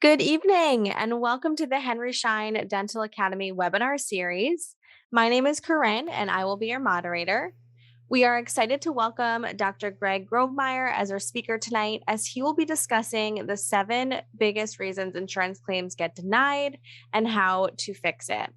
Good evening, and welcome to the Henry Schein Dental Academy webinar series. My name is Corinne, and I will be your moderator. We are excited to welcome Dr. Greg Grobmyer as our speaker tonight, as he will be discussing the 7 biggest reasons insurance claims get denied and how to fix it.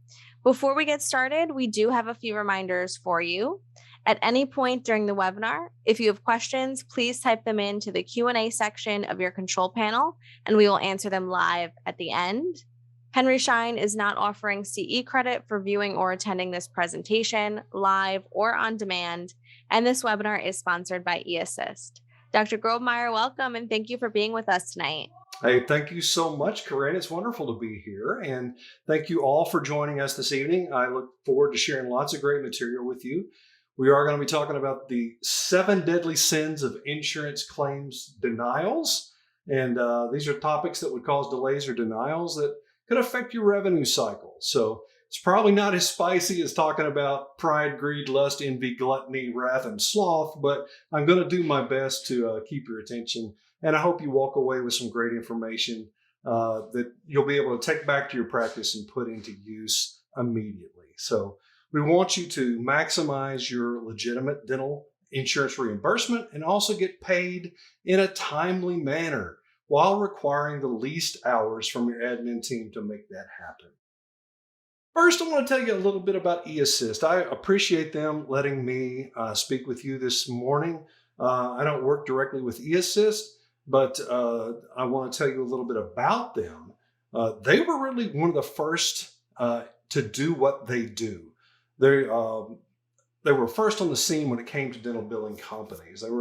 Before we get started, we do have a few reminders for you. At any point during the webinar, if you have questions, please type them into the Q&A section of your control panel, and we will answer them live at the end. Henry Schein is not offering CE credit for viewing or attending this presentation live or on demand, and this webinar is sponsored by eAssist. Dr. Grobmyer, welcome, and thank you for being with us tonight. Hey, thank you so much, Corinne. It's wonderful to be here. And thank you all for joining us this evening. I look forward to sharing lots of great material with you. We are going to be talking about the 7 deadly sins of insurance claims denials. And these are topics that would cause delays or denials that could affect your revenue cycle. So it's probably not as spicy as talking about pride, greed, lust, envy, gluttony, wrath, and sloth, but I'm going to do my best to keep your attention. And I hope you walk away with some great information that you'll be able to take back to your practice and put into use immediately. So we want you to maximize your legitimate dental insurance reimbursement and also get paid in a timely manner while requiring the least hours from your admin team to make that happen. First, I want to tell you a little bit about eAssist. I appreciate them letting me speak with you this morning. I don't work directly with eAssist, but I want to tell you a little bit about them. They were really one of the first to do what they do. They were first on the scene when it came to dental billing companies. There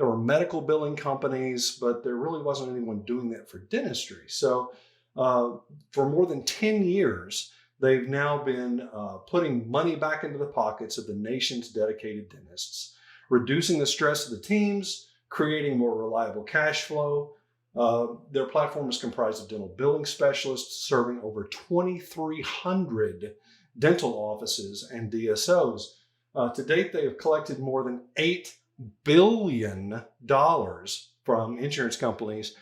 were medical billing companies, but there really wasn't anyone doing that for dentistry. So for more than 10 years, they've now been putting money back into the pockets of the nation's dedicated dentists, reducing the stress of the teams, creating more reliable cash flow. Their platform is comprised of dental billing specialists serving over 2,300 dental offices and DSOs. To date, they have collected more than $8 billion from insurance companies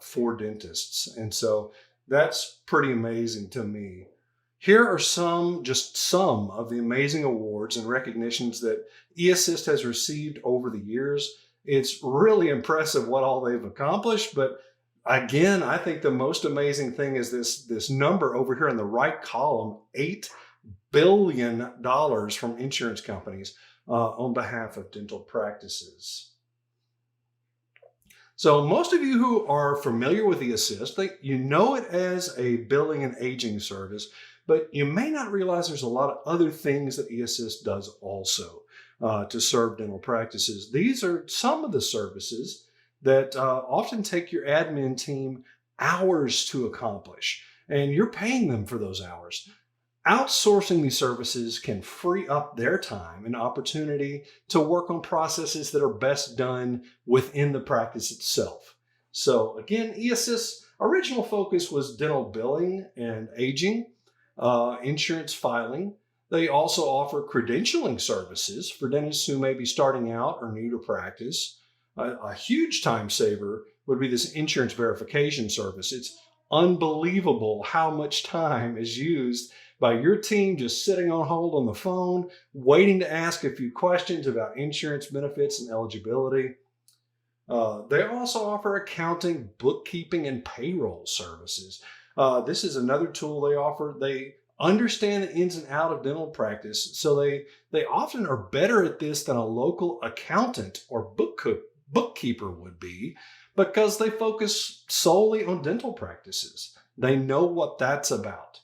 for dentists. And so that's pretty amazing to me. Here are just some of the amazing awards and recognitions that eAssist has received over the years. It's really impressive what all they've accomplished, but again, I think the most amazing thing is this number over here in the right column, $8 billion from insurance companies on behalf of dental practices. So most of you who are familiar with eAssist, you know it as a billing and aging service, but you may not realize there's a lot of other things that eAssist does also to serve dental practices. These are some of the services that often take your admin team hours to accomplish, and you're paying them for those hours. Outsourcing these services can free up their time and opportunity to work on processes that are best done within the practice itself. So again, eAssist's original focus was dental billing and aging, insurance filing. They also offer credentialing services for dentists who may be starting out or new to practice. A huge time saver would be this insurance verification service. It's unbelievable how much time is used by your team just sitting on hold on the phone, waiting to ask a few questions about insurance benefits and eligibility. They also offer accounting, bookkeeping, and payroll services. This is another tool they offer. They understand the ins and outs of dental practice, so they often are better at this than a local accountant or bookkeeper would be, because they focus solely on dental practices. They know what that's about.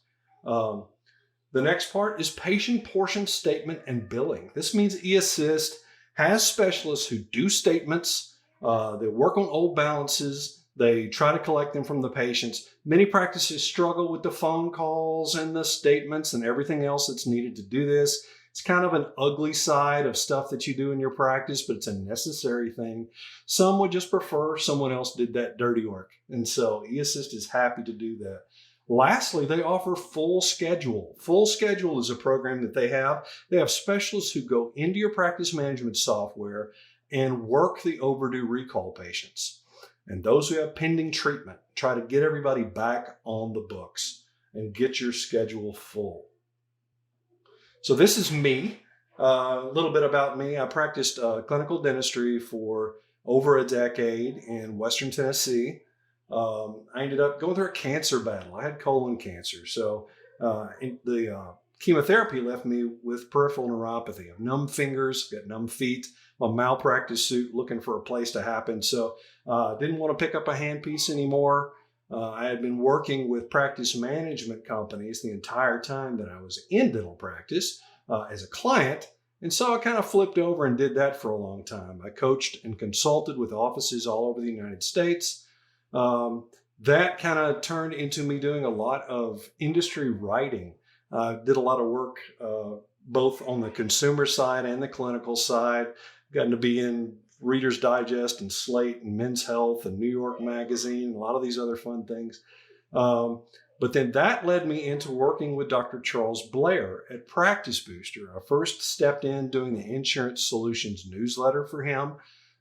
The next part is patient portion statement and billing. This means eAssist has specialists who do statements. They work on old balances. They try to collect them from the patients. Many practices struggle with the phone calls and the statements and everything else that's needed to do this. It's kind of an ugly side of stuff that you do in your practice, but it's a necessary thing. Some would just prefer someone else did that dirty work. And so eAssist is happy to do that. Lastly, they offer Full Schedule. Full Schedule is a program that they have. They have specialists who go into your practice management software and work the overdue recall patients. and those who have pending treatment. Try to get everybody back on the books and get your schedule full. So this is me. A little bit about me. I practiced clinical dentistry for over a decade in Western Tennessee. I ended up going through a cancer battle. I had colon cancer. So the chemotherapy left me with peripheral neuropathy. Numb fingers, got numb feet, a malpractice suit looking for a place to happen. So didn't want to pick up a handpiece anymore. I had been working with practice management companies the entire time that I was in dental practice as a client. And so I kind of flipped over and did that for a long time. I coached and consulted with offices all over the United States. That kind of turned into me doing a lot of industry writing. Did a lot of work both on the consumer side and the clinical side. Gotten to be in Reader's Digest and Slate and Men's Health and New York Magazine, a lot of these other fun things. But then that led me into working with Dr. Charles Blair at Practice Booster. I first stepped in doing the Insurance Solutions newsletter for him.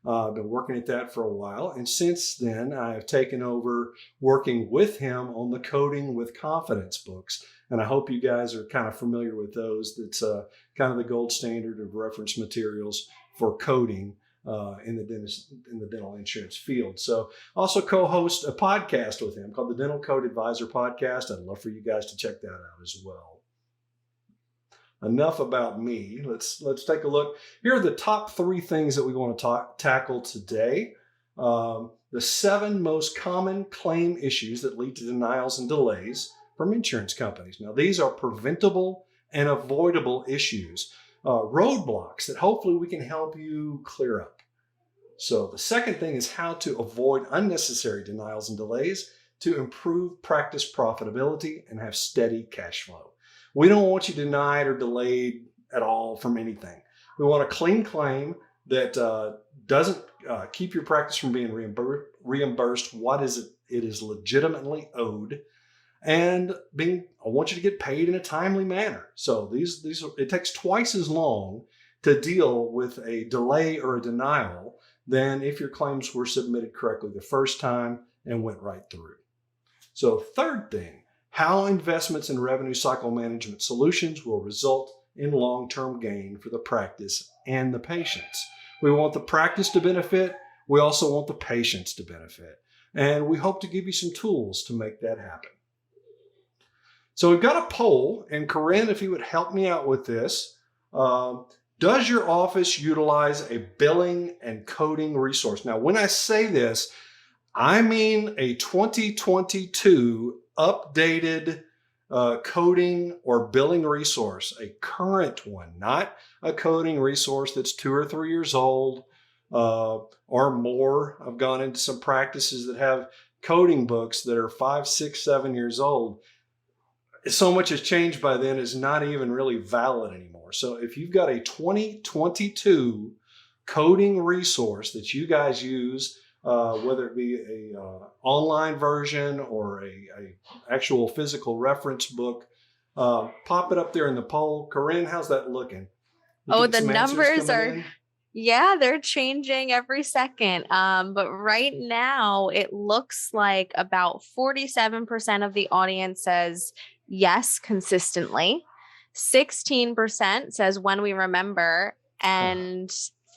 I've been working at that for a while. And since then, I have taken over working with him on the Coding with Confidence books. And I hope you guys are kind of familiar with those. That's kind of the gold standard of reference materials for coding in the dental insurance field. So also co-host a podcast with him called the Dental Code Advisor Podcast. I'd love for you guys to check that out as well. Enough about me. Let's take a look. Here are the top 3 things that we want to tackle today. The 7 most common claim issues that lead to denials and delays from insurance companies. Now, these are preventable and avoidable issues, roadblocks that hopefully we can help you clear up. So the second thing is how to avoid unnecessary denials and delays to improve practice profitability and have steady cash flow. We don't want you denied or delayed at all from anything. We want a clean claim that doesn't keep your practice from being reimbursed what it is legitimately owed. And I want you to get paid in a timely manner. So it takes twice as long to deal with a delay or a denial than if your claims were submitted correctly the first time and went right through. So third thing, how investments in revenue cycle management solutions will result in long-term gain for the practice and the patients. We want the practice to benefit. We also want the patients to benefit. And we hope to give you some tools to make that happen. So we've got a poll, and Corinne, if you would help me out with this, does your office utilize a billing and coding resource? Now, when I say this, I mean a 2022 updated coding or billing resource, a current one, not a coding resource that's 2 or 3 years old or more. I've gone into some practices that have coding books that are 5, 6, 7 years old. So much has changed by then, it's not even really valid anymore. So if you've got a 2022 coding resource that you guys use, whether it be a online version or a actual physical reference book, pop it up there in the poll. Corinne, how's that looking? The numbers are, yeah, they're changing every second. But right now it looks like about 47% of the audience says yes consistently. 16% says when we remember, and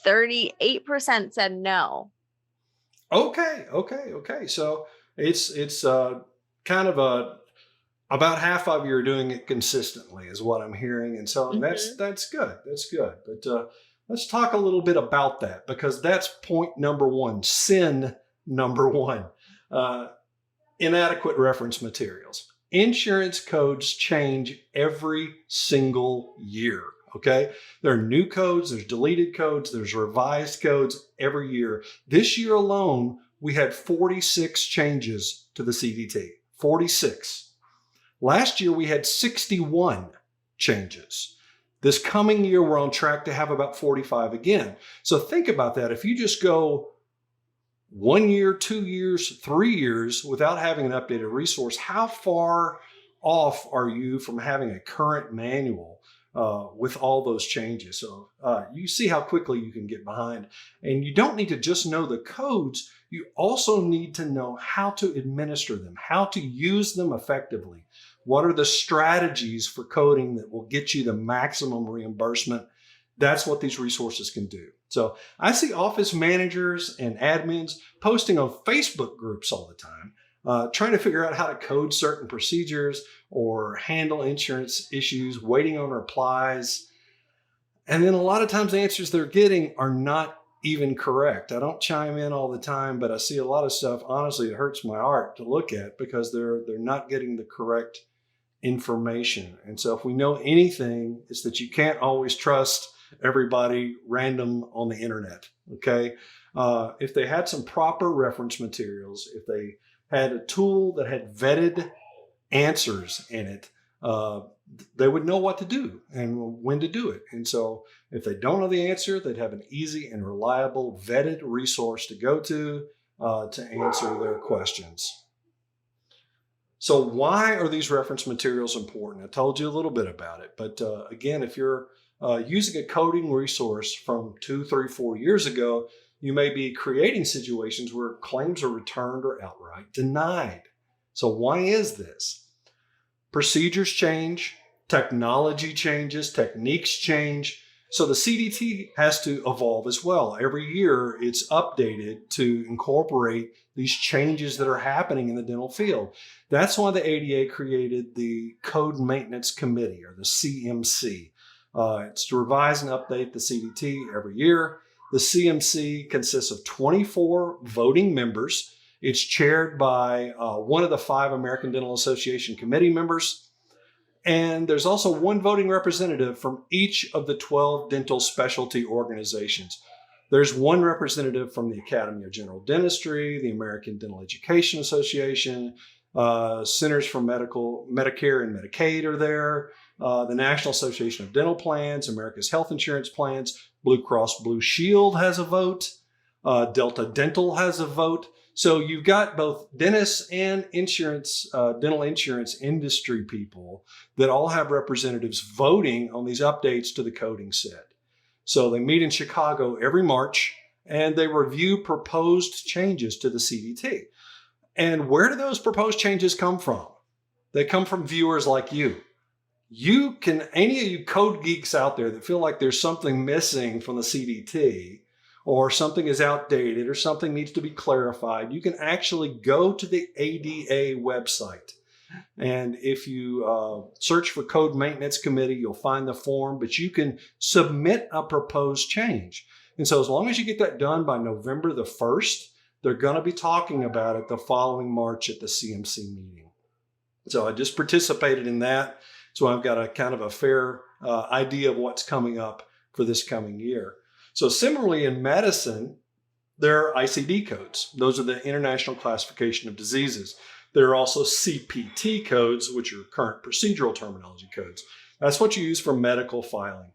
38% said no. Okay. So it's kind of about half of you are doing it consistently is what I'm hearing. And so that's good. That's good. But let's talk a little bit about that, because that's point number 1, sin number 1, inadequate reference materials. Insurance codes change every single year, okay? There are new codes, there's deleted codes, there's revised codes every year. This year alone, we had 46 changes to the CDT, 46. Last year, we had 61 changes. This coming year, we're on track to have about 45 again. So think about that. If you just go 1 year, 2 years, 3 years without having an updated resource, how far off are you from having a current manual with all those changes. So you see how quickly you can get behind. And you don't need to just know the codes. You also need to know how to administer them, how to use them effectively. What are the strategies for coding that will get you the maximum reimbursement? That's what these resources can do. So I see office managers and admins posting on Facebook groups all the time, trying to figure out how to code certain procedures or handle insurance issues, waiting on replies. And then a lot of times the answers they're getting are not even correct. I don't chime in all the time, but I see a lot of stuff, honestly, it hurts my heart to look at because they're not getting the correct information. And so if we know anything, it's that you can't always trust everybody random on the internet, okay? If they had some proper reference materials, if they had a tool that had vetted answers in it, they would know what to do and when to do it. And so if they don't know the answer, they'd have an easy and reliable vetted resource to go to answer their questions. So why are these reference materials important? I told you a little bit about it, but again, if you're using a coding resource from 2, 3, 4 years ago, you may be creating situations where claims are returned or outright denied. So why is this? Procedures change, technology changes, techniques change. So the CDT has to evolve as well. Every year it's updated to incorporate these changes that are happening in the dental field. That's why the ADA created the Code Maintenance Committee, or the CMC. It's to revise and update the CDT every year. The CMC consists of 24 voting members. It's chaired by one of the 5 American Dental Association committee members. And there's also one voting representative from each of the 12 dental specialty organizations. There's one representative from the Academy of General Dentistry, the American Dental Education Association, Centers for Medicare and Medicaid are there, the National Association of Dental Plans, America's Health Insurance Plans, Blue Cross Blue Shield has a vote, Delta Dental has a vote. So you've got both dentists and dental insurance industry people that all have representatives voting on these updates to the coding set. So they meet in Chicago every March and they review proposed changes to the CDT. And where do those proposed changes come from? They come from viewers like you. Any of you code geeks out there that feel like there's something missing from the CDT, or something is outdated, or something needs to be clarified, you can actually go to the ADA website. And if you search for Code Maintenance Committee, you'll find the form, but you can submit a proposed change. And so as long as you get that done by November the 1st, they're going to be talking about it the following March at the CMC meeting. So I just participated in that. So I've got a kind of a fair idea of what's coming up for this coming year. So similarly in medicine, there are ICD codes. Those are the International Classification of Diseases. There are also CPT codes, which are current procedural terminology codes. That's what you use for medical filing.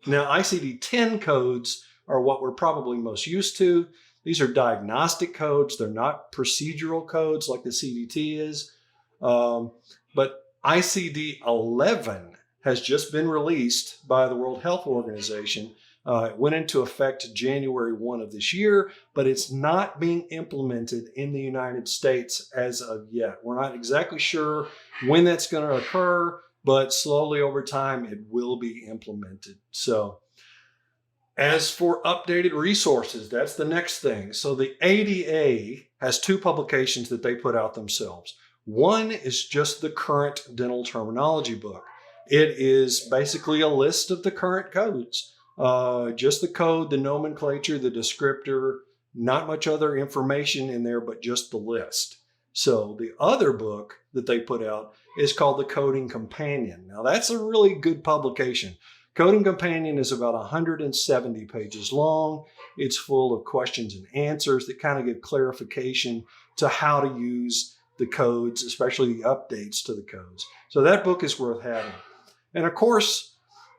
Now, ICD-10 codes are what we're probably most used to. These are diagnostic codes. They're not procedural codes like the CDT is. But ICD-11 has just been released by the World Health Organization. It went into effect January 1 of this year, but it's not being implemented in the United States as of yet. We're not exactly sure when that's going to occur, but slowly over time, it will be implemented. So as for updated resources, that's the next thing. So the ADA has 2 publications that they put out themselves. One is just the current dental terminology book. It is basically a list of the current codes. Just the code, the nomenclature, the descriptor, not much other information in there, but just the list. So the other book that they put out is called the Coding Companion. Now that's a really good publication. Coding Companion is about 170 pages long. It's full of questions and answers that kind of give clarification to how to use the codes, especially the updates to the codes. So that book is worth having. And of course,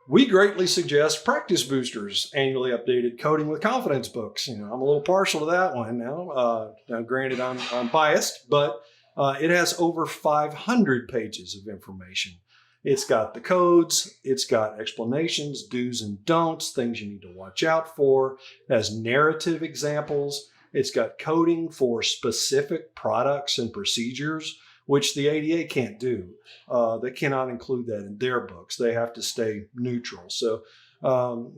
we greatly suggest Practice Booster's annually updated Coding with Confidence books. I'm a little partial to that one now. Now granted, I'm biased, but it has over 500 pages of information. It's got the codes, it's got explanations, do's and don'ts, things you need to watch out for. It has narrative examples. It's got coding for specific products and procedures, which the ADA can't do. They cannot include that in their books. They have to stay neutral. So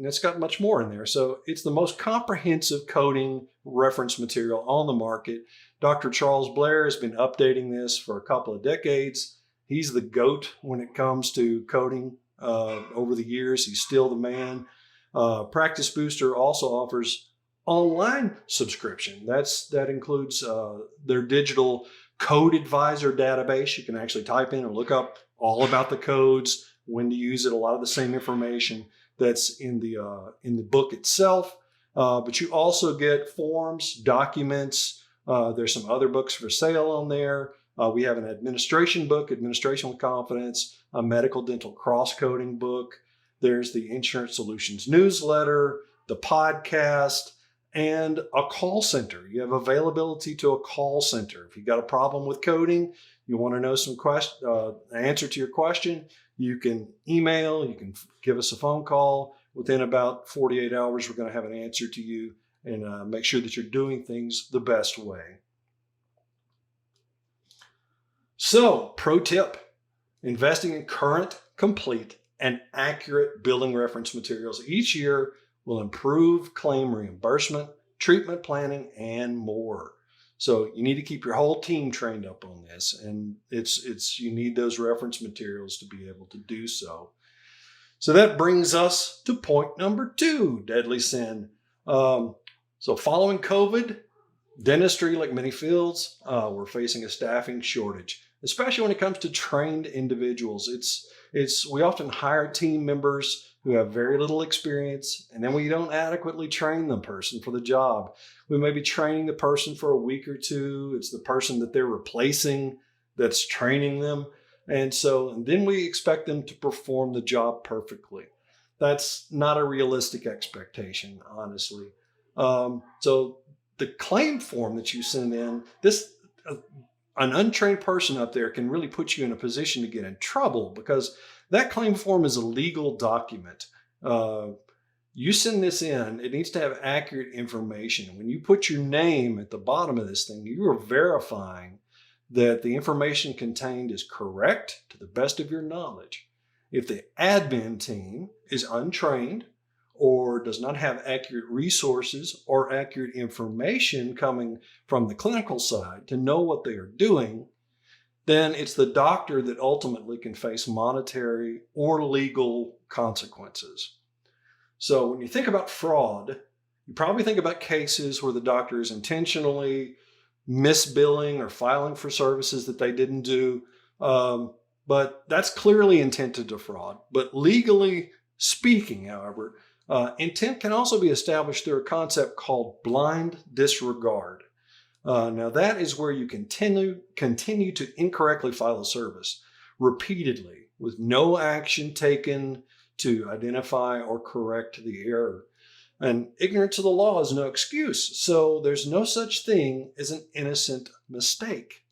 it's got much more in there. So it's the most comprehensive coding reference material on the market. Dr. Charles Blair has been updating this for a couple of decades. He's the GOAT when it comes to coding over the years. He's still the man. Practice Booster also offers online subscription. That includes their digital code advisor database. You can actually type in and look up all about the codes, when to use it, a lot of the same information that's in the book itself. But you also get forms, documents. There's some other books for sale on there. We have an administration book, Administration with Confidence, a medical dental cross-coding book. There's the Insurance Solutions newsletter, the podcast, and a call center. You have availability to a call center. If you've got a problem with coding, you want to know some answer to your question, you can email, you can give us a phone call. Within about 48 hours, we're going to have an answer to you and make sure that you're doing things the best way. So, pro tip, investing in current, complete, and accurate billing reference materials each year will improve claim reimbursement, treatment planning, and more. So you need to keep your whole team trained up on this, and you need those reference materials to be able to do so. So that brings us to point number 2, deadly sin. So following COVID, dentistry, like many fields, we're facing a staffing shortage, especially when it comes to trained individuals. We often hire team members who have very little experience, and then we don't adequately train the person for the job. We may be training the person for a week or two. It's the person that they're replacing that's training them. And then we expect them to perform the job perfectly. That's not a realistic expectation, honestly. So the claim form that you send in, an untrained person up there can really put you in a position to get in trouble, because that claim form is a legal document. You send this in, it needs to have accurate information. When you put your name at the bottom of this thing, you are verifying that the information contained is correct to the best of your knowledge. If the admin team is untrained or does not have accurate resources or accurate information coming from the clinical side to know what they are doing, then it's the doctor that ultimately can face monetary or legal consequences. So when you think about fraud, you probably think about cases where the doctor is intentionally misbilling or filing for services that they didn't do. But that's clearly intent to defraud. But legally speaking, however, intent can also be established through a concept called blind disregard. Now that is where you continue to incorrectly file a service repeatedly with no action taken to identify or correct the error. And ignorance of the law is no excuse, so there's no such thing as an innocent mistake.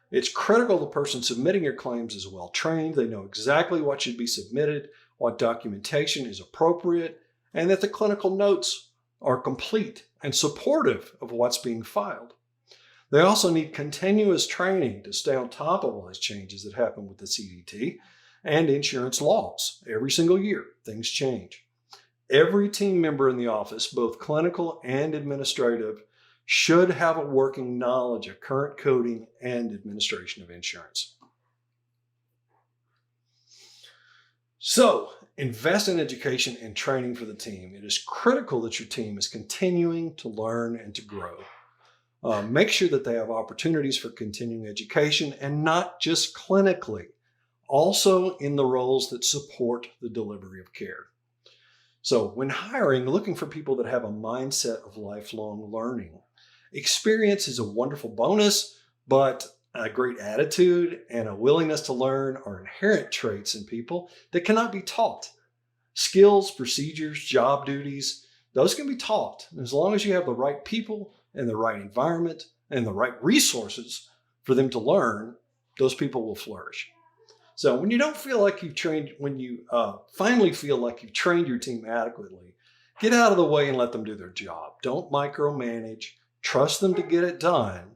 It's critical the person submitting your claims is well trained, they know exactly what should be submitted, what documentation is appropriate, and that the clinical notes are complete and supportive of what's being filed. They also need continuous training to stay on top of all these changes that happen with the CDT and insurance laws. Every single year, things change. Every team member in the office, both clinical and administrative, should have a working knowledge of current coding and administration of insurance. So, invest in education and training for the team. It is critical that your team is continuing to learn and to grow. Make sure that they have opportunities for continuing education, and not just clinically, also in the roles that support the delivery of care. So when hiring, looking for people that have a mindset of lifelong learning. Experience is a wonderful bonus, but a great attitude and a willingness to learn are inherent traits in people that cannot be taught. Skills, procedures, job duties, those can be taught. As long as you have the right people and the right environment and the right resources for them to learn, those people will flourish. So when you don't feel like you've trained, when you finally feel like you've trained your team adequately, get out of the way and let them do their job. Don't micromanage. Trust them to get it done.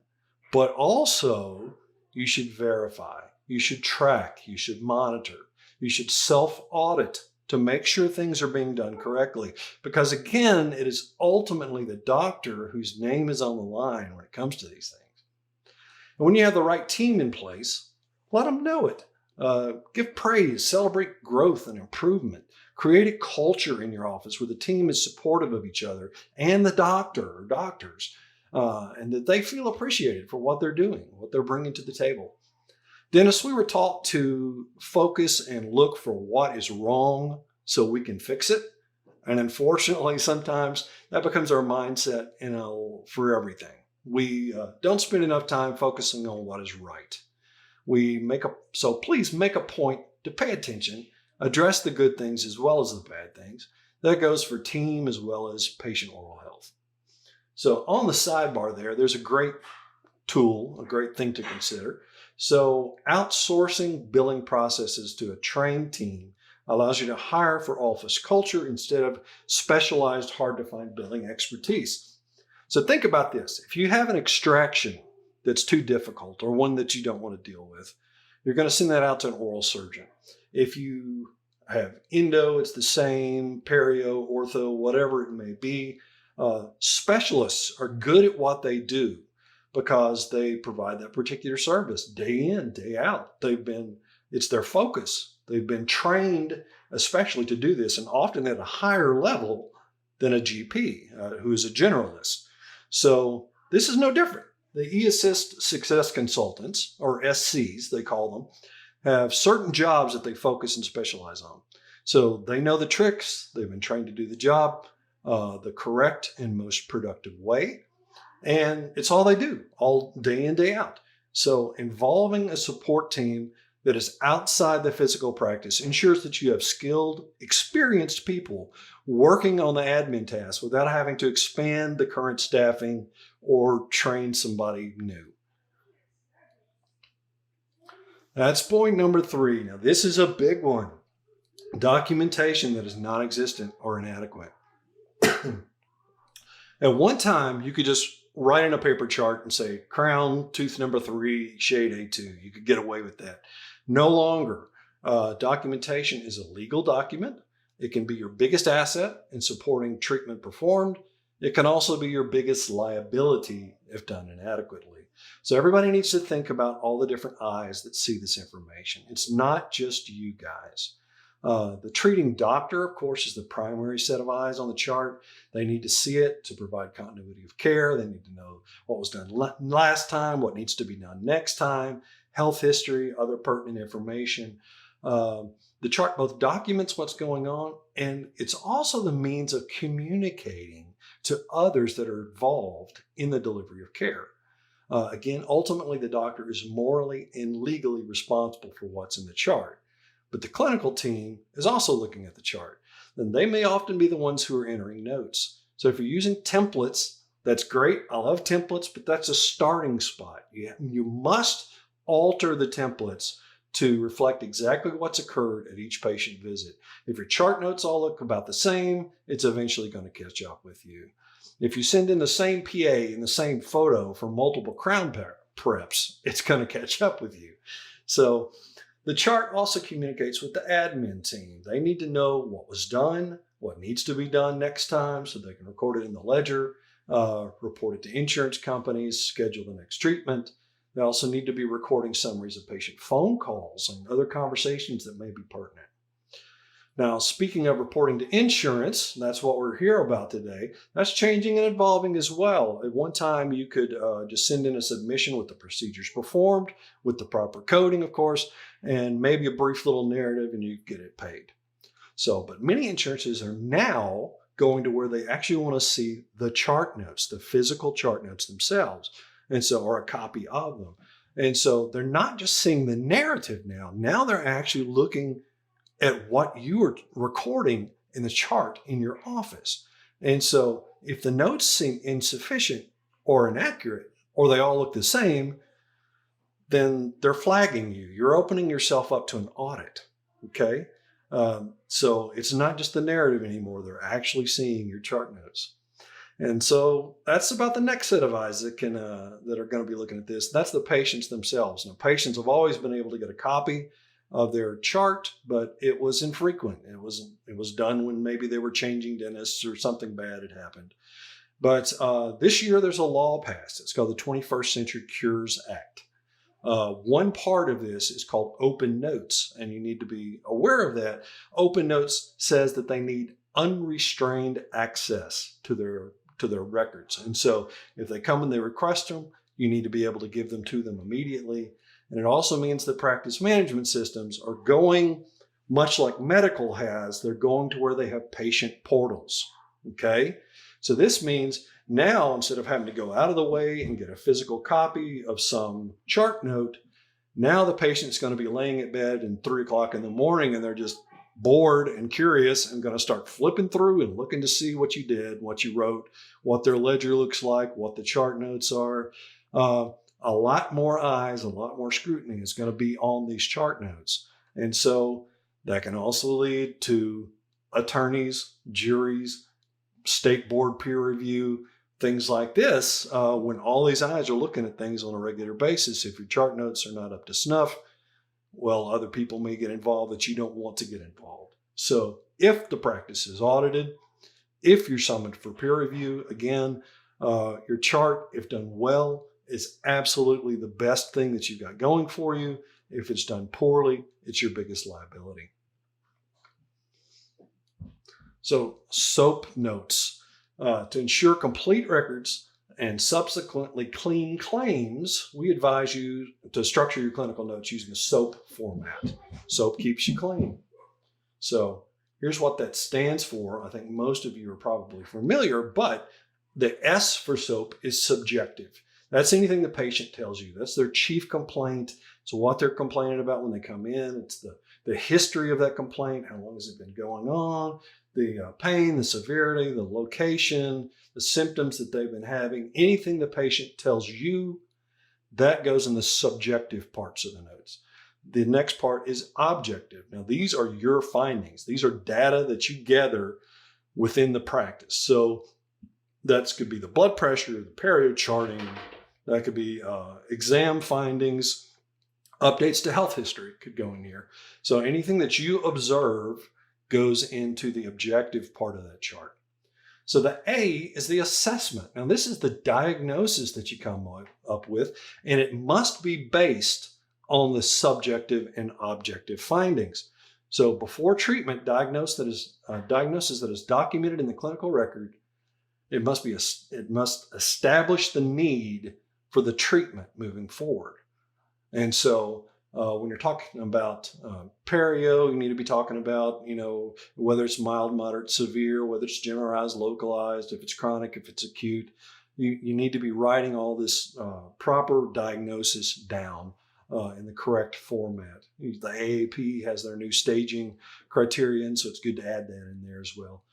But also, you should verify. You should track. You should monitor. You should self-audit to make sure things are being done correctly. Because again, it is ultimately the doctor whose name is on the line when it comes to these things. And when you have the right team in place, let them know it. Give praise, celebrate growth and improvement. Create a culture in your office where the team is supportive of each other and the doctor or doctors, and that they feel appreciated for what they're doing, what they're bringing to the table. Dentists, we were taught to focus and look for what is wrong so we can fix it. And unfortunately, sometimes that becomes our mindset, for everything. We don't spend enough time focusing on what is right. So please make a point to pay attention, address the good things as well as the bad things. That goes for team as well as patient oral health. So on the sidebar there's a great tool, a great thing to consider. So outsourcing billing processes to a trained team allows you to hire for office culture instead of specialized, hard-to-find billing expertise. So think about this. If you have an extraction that's too difficult or one that you don't want to deal with, you're going to send that out to an oral surgeon. If you have endo, it's the same, perio, ortho, whatever it may be. Specialists are good at what they do because they provide that particular service day in, day out. It's their focus. They've been trained especially to do this, and often at a higher level than a GP who is a generalist. So this is no different. The eAssist Success Consultants, or SCs they call them, have certain jobs that they focus and specialize on. So they know the tricks, they've been trained to do the job the correct and most productive way, and it's all they do, all day in, day out. So involving a support team that is outside the physical practice ensures that you have skilled, experienced people working on the admin tasks without having to expand the current staffing or train somebody new. That's point number 3. Now, this is a big one. Documentation that is non-existent or inadequate. At one time, you could just write in a paper chart and say, crown, tooth number 3, shade A2. You could get away with that. No longer. Documentation is a legal document. It can be your biggest asset in supporting treatment performed. It can also be your biggest liability if done inadequately. So everybody needs to think about all the different eyes that see this information. It's not just you guys. The treating doctor, of course, is the primary set of eyes on the chart. They need to see it to provide continuity of care. They need to know what was done last time, what needs to be done next time, health history, other pertinent information. The chart both documents what's going on, and it's also the means of communicating to others that are involved in the delivery of care. Again, ultimately, the doctor is morally and legally responsible for what's in the chart. But the clinical team is also looking at the chart. Then they may often be the ones who are entering notes. So if you're using templates, that's great. I love templates, but that's a starting spot. You must alter the templates to reflect exactly what's occurred at each patient visit. If your chart notes all look about the same, it's eventually going to catch up with you. If you send in the same PA and the same photo for multiple crown preps, it's going to catch up with you. So the chart also communicates with the admin team. They need to know what was done, what needs to be done next time so they can record it in the ledger, report it to insurance companies, schedule the next treatment. They also need to be recording summaries of patient phone calls and other conversations that may be pertinent. Now, speaking of reporting to insurance, that's what we're here about today. That's changing and evolving as well. At one time, you could just send in a submission with the procedures performed, with the proper coding, of course, and maybe a brief little narrative, and you get it paid. But many insurances are now going to where they actually want to see the chart notes, the physical chart notes themselves, or a copy of them. And so they're not just seeing the narrative now. Now they're actually looking at what you are recording in the chart in your office. And so if the notes seem insufficient or inaccurate, or they all look the same, then they're flagging you. You're opening yourself up to an audit, okay? So it's not just the narrative anymore. They're actually seeing your chart notes. And so that's about the next set of eyes that are going to be looking at this. That's the patients themselves. Now, patients have always been able to get a copy of their chart, but it was infrequent. It was done when maybe they were changing dentists or something bad had happened. But this year there's a law passed. It's called the 21st Century Cures Act. One part of this is called open notes, and you need to be aware of that. Open notes says that they need unrestrained access to their records. And so if they come and they request them, you need to be able to give them to them immediately. And it also means that practice management systems are going, much like medical has, they're going to where they have patient portals, okay? So this means now, instead of having to go out of the way and get a physical copy of some chart note, now the patient's going to be laying at bed at 3 o'clock in the morning and they're just bored and curious and going to start flipping through and looking to see what you did, what you wrote, what their ledger looks like, what the chart notes are. A lot more eyes, a lot more scrutiny is going to be on these chart notes. And so that can also lead to attorneys, juries, state board peer review, things like this. When all these eyes are looking at things on a regular basis, if your chart notes are not up to snuff, well, other people may get involved that you don't want to get involved. So if the practice is audited, if you're summoned for peer review, again, your chart, if done well, is absolutely the best thing that you've got going for you. If it's done poorly, it's your biggest liability. So SOAP notes. To ensure complete records and subsequently clean claims, we advise you to structure your clinical notes using a SOAP format. SOAP keeps you clean. So here's what that stands for. I think most of you are probably familiar, but the S for SOAP is subjective. That's anything the patient tells you. That's their chief complaint. So what they're complaining about when they come in, it's the history of that complaint, how long has it been going on, the pain, the severity, the location, the symptoms that they've been having, anything the patient tells you, that goes in the subjective parts of the notes. The next part is objective. Now, these are your findings. These are data that you gather within the practice. So that could be the blood pressure, the perio charting, that could be exam findings, updates to health history could go in here. So anything that you observe goes into the objective part of that chart. So the A is the assessment. Now this is the diagnosis that you come up with, and it must be based on the subjective and objective findings. So before treatment, diagnosis that is documented in the clinical record, it must establish the need for the treatment moving forward. And so when you're talking about perio, you need to be talking about, whether it's mild, moderate, severe, whether it's generalized, localized, if it's chronic, if it's acute. You need to be writing all this proper diagnosis down in the correct format. The AAP has their new staging criterion, so it's good to add that in there as well.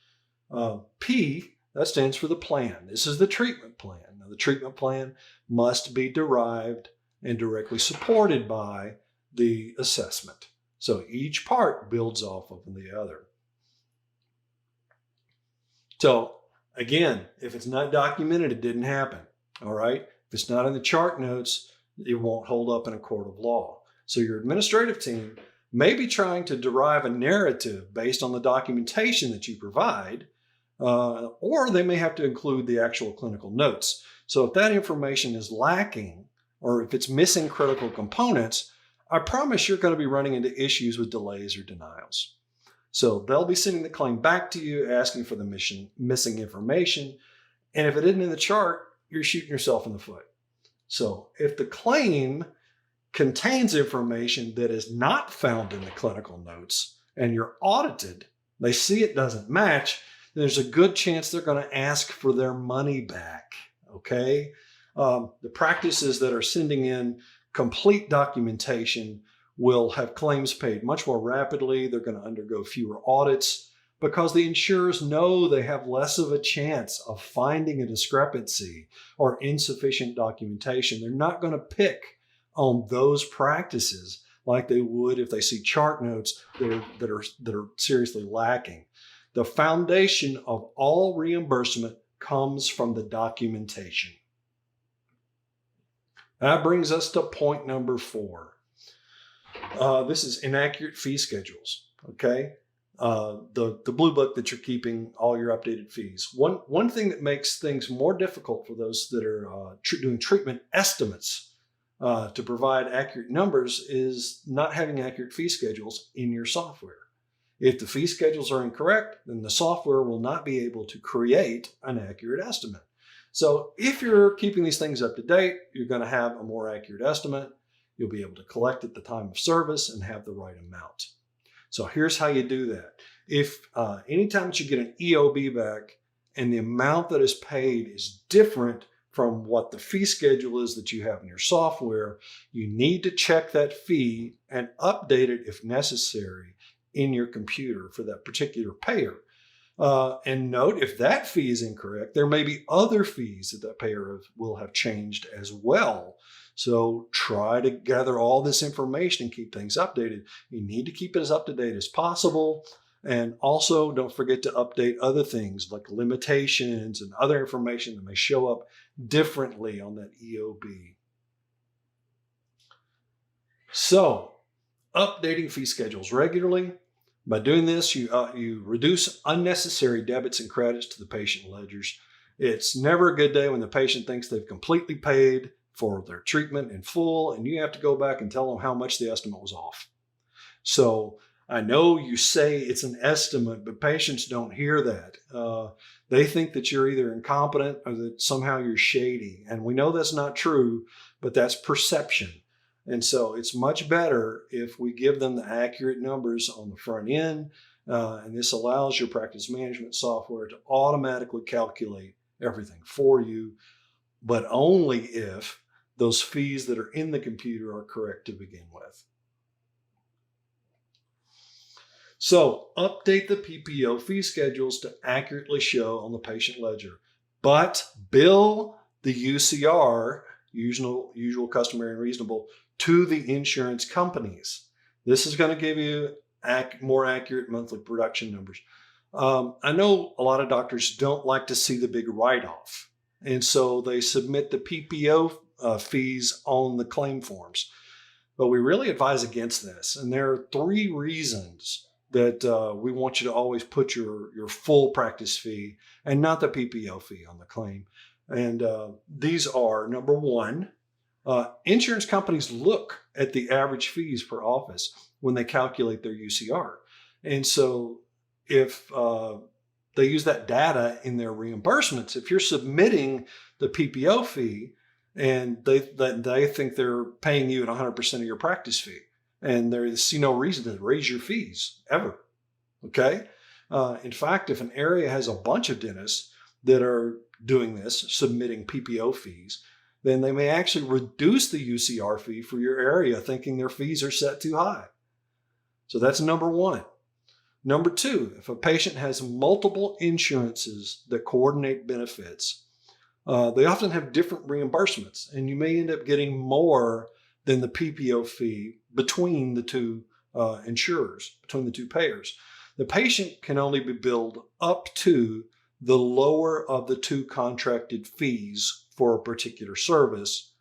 P, that stands for the plan. This is the treatment plan. Now, the treatment plan must be derived and directly supported by the assessment. So each part builds off of the other. So again, if it's not documented, it didn't happen. All right. If it's not in the chart notes, it won't hold up in a court of law. So your administrative team may be trying to derive a narrative based on the documentation that you provide, or they may have to include the actual clinical notes. So if that information is lacking, or if it's missing critical components, I promise you're going to be running into issues with delays or denials. So they'll be sending the claim back to you, asking for the missing information. And if it isn't in the chart, you're shooting yourself in the foot. So if the claim contains information that is not found in the clinical notes and you're audited, they see it doesn't match, then there's a good chance they're going to ask for their money back. Okay? The practices that are sending in complete documentation will have claims paid much more rapidly. They're going to undergo fewer audits because the insurers know they have less of a chance of finding a discrepancy or insufficient documentation. They're not going to pick on those practices like they would if they see chart notes that are seriously lacking. The foundation of all reimbursement comes from the documentation. That brings us to point number 4. This is inaccurate fee schedules. Okay, the blue book that you're keeping all your updated fees. One thing that makes things more difficult for those that are doing treatment estimates to provide accurate numbers is not having accurate fee schedules in your software. If the fee schedules are incorrect, then the software will not be able to create an accurate estimate. So if you're keeping these things up to date, you're going to have a more accurate estimate. You'll be able to collect at the time of service and have the right amount. So here's how you do that. If anytime that you get an EOB back and the amount that is paid is different from what the fee schedule is that you have in your software, you need to check that fee and update it if necessary in your computer for that particular payer. And note, if that fee is incorrect, there may be other fees that payer will have changed as well. So try to gather all this information and keep things updated. You need to keep it as up to date as possible. And also don't forget to update other things like limitations and other information that may show up differently on that EOB. So updating fee schedules regularly. By doing this, you reduce unnecessary debits and credits to the patient ledgers. It's never a good day when the patient thinks they've completely paid for their treatment in full, and you have to go back and tell them how much the estimate was off. So I know you say it's an estimate, but patients don't hear that. They think that you're either incompetent or that somehow you're shady. And we know that's not true, but that's perception. And so it's much better if we give them the accurate numbers on the front end. And this allows your practice management software to automatically calculate everything for you, but only if those fees that are in the computer are correct to begin with. So update the PPO fee schedules to accurately show on the patient ledger, but bill the UCR, usual, customary, and reasonable, to the insurance companies. This is going to give you more accurate monthly production numbers. I know a lot of doctors don't like to see the big write-off, and so they submit the PPO fees on the claim forms. But we really advise against this, and there are 3 reasons that we want you to always put your full practice fee and not the PPO fee on the claim. And these are, number 1, insurance companies look at the average fees per office when they calculate their UCR. And so if they use that data in their reimbursements, if you're submitting the PPO fee and they think they're paying you at 100% of your practice fee, and they see no reason to raise your fees ever, okay? In fact, if an area has a bunch of dentists that are doing this, submitting PPO fees, then they may actually reduce the UCR fee for your area, thinking their fees are set too high. So that's number 1. Number 2, if a patient has multiple insurances that coordinate benefits, they often have different reimbursements, and you may end up getting more than the PPO fee between the 2 insurers, between the 2 payers. The patient can only be billed up to the lower of the 2 contracted fees for a particular service.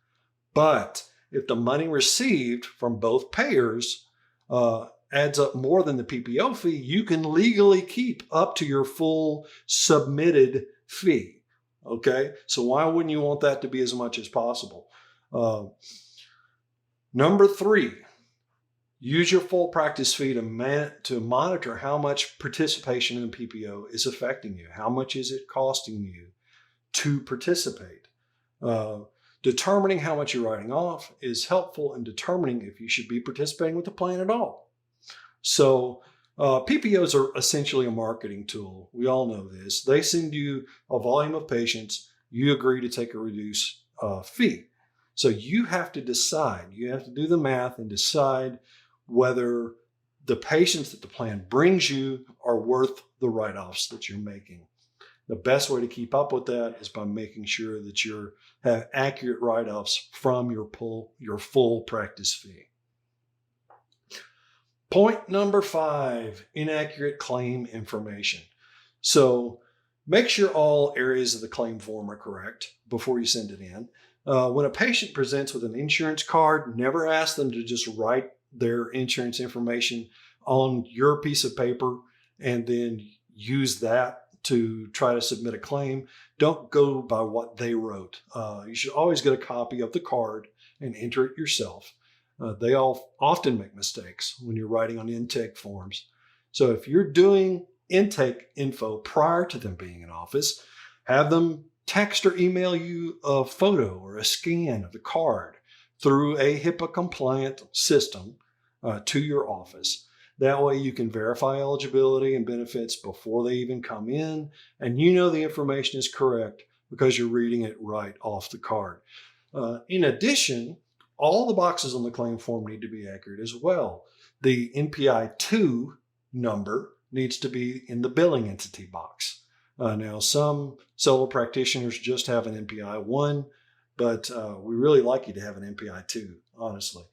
But if the money received from both payers adds up more than the PPO fee, you can legally keep up to your full submitted fee. Okay, so why wouldn't you want that to be as much as possible? Number 3, use your full practice fee to monitor how much participation in PPO is affecting you. How much is it costing you to participate? Determining how much you're writing off is helpful in determining if you should be participating with the plan at all. So PPOs are essentially a marketing tool. We all know this. They send you a volume of patients. You agree to take a reduced fee. So you have to decide. You have to do the math and decide whether the patients that the plan brings you are worth the write-offs that you're making. The best way to keep up with that is by making sure that you have accurate write-offs from your full practice fee. Point number 5, inaccurate claim information. So make sure all areas of the claim form are correct before you send it in. When a patient presents with an insurance card, never ask them to just write their insurance information on your piece of paper and then use that to try to submit a claim. Don't go by what they wrote. You should always get a copy of the card and enter it yourself. They all often make mistakes when you're writing on intake forms. So if you're doing intake info prior to them being in office, have them text or email you a photo or a scan of the card through a HIPAA compliant system to your office. That way you can verify eligibility and benefits before they even come in, and you know the information is correct because you're reading it right off the card. In addition, all the boxes on the claim form need to be accurate as well. The NPI 2 number needs to be in the billing entity box. Now, some solo practitioners just have an NPI 1, but we really like you to have an NPI 2, honestly.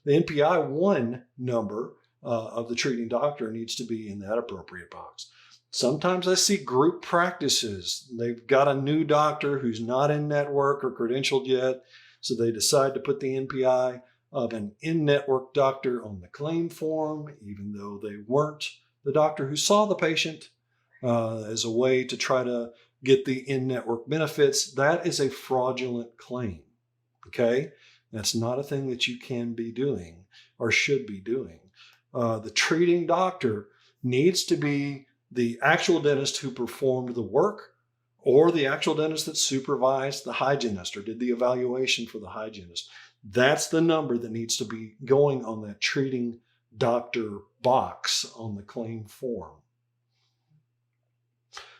The NPI 1 number of the treating doctor needs to be in that appropriate box. Sometimes I see group practices. They've got a new doctor who's not in network or credentialed yet, so they decide to put the NPI of an in-network doctor on the claim form, even though they weren't the doctor who saw the patient, as a way to try to get the in-network benefits. That is a fraudulent claim, okay? That's not a thing that you can be doing or should be doing. The treating doctor needs to be the actual dentist who performed the work, or the actual dentist that supervised the hygienist or did the evaluation for the hygienist. That's the number that needs to be going on that treating doctor box on the claim form.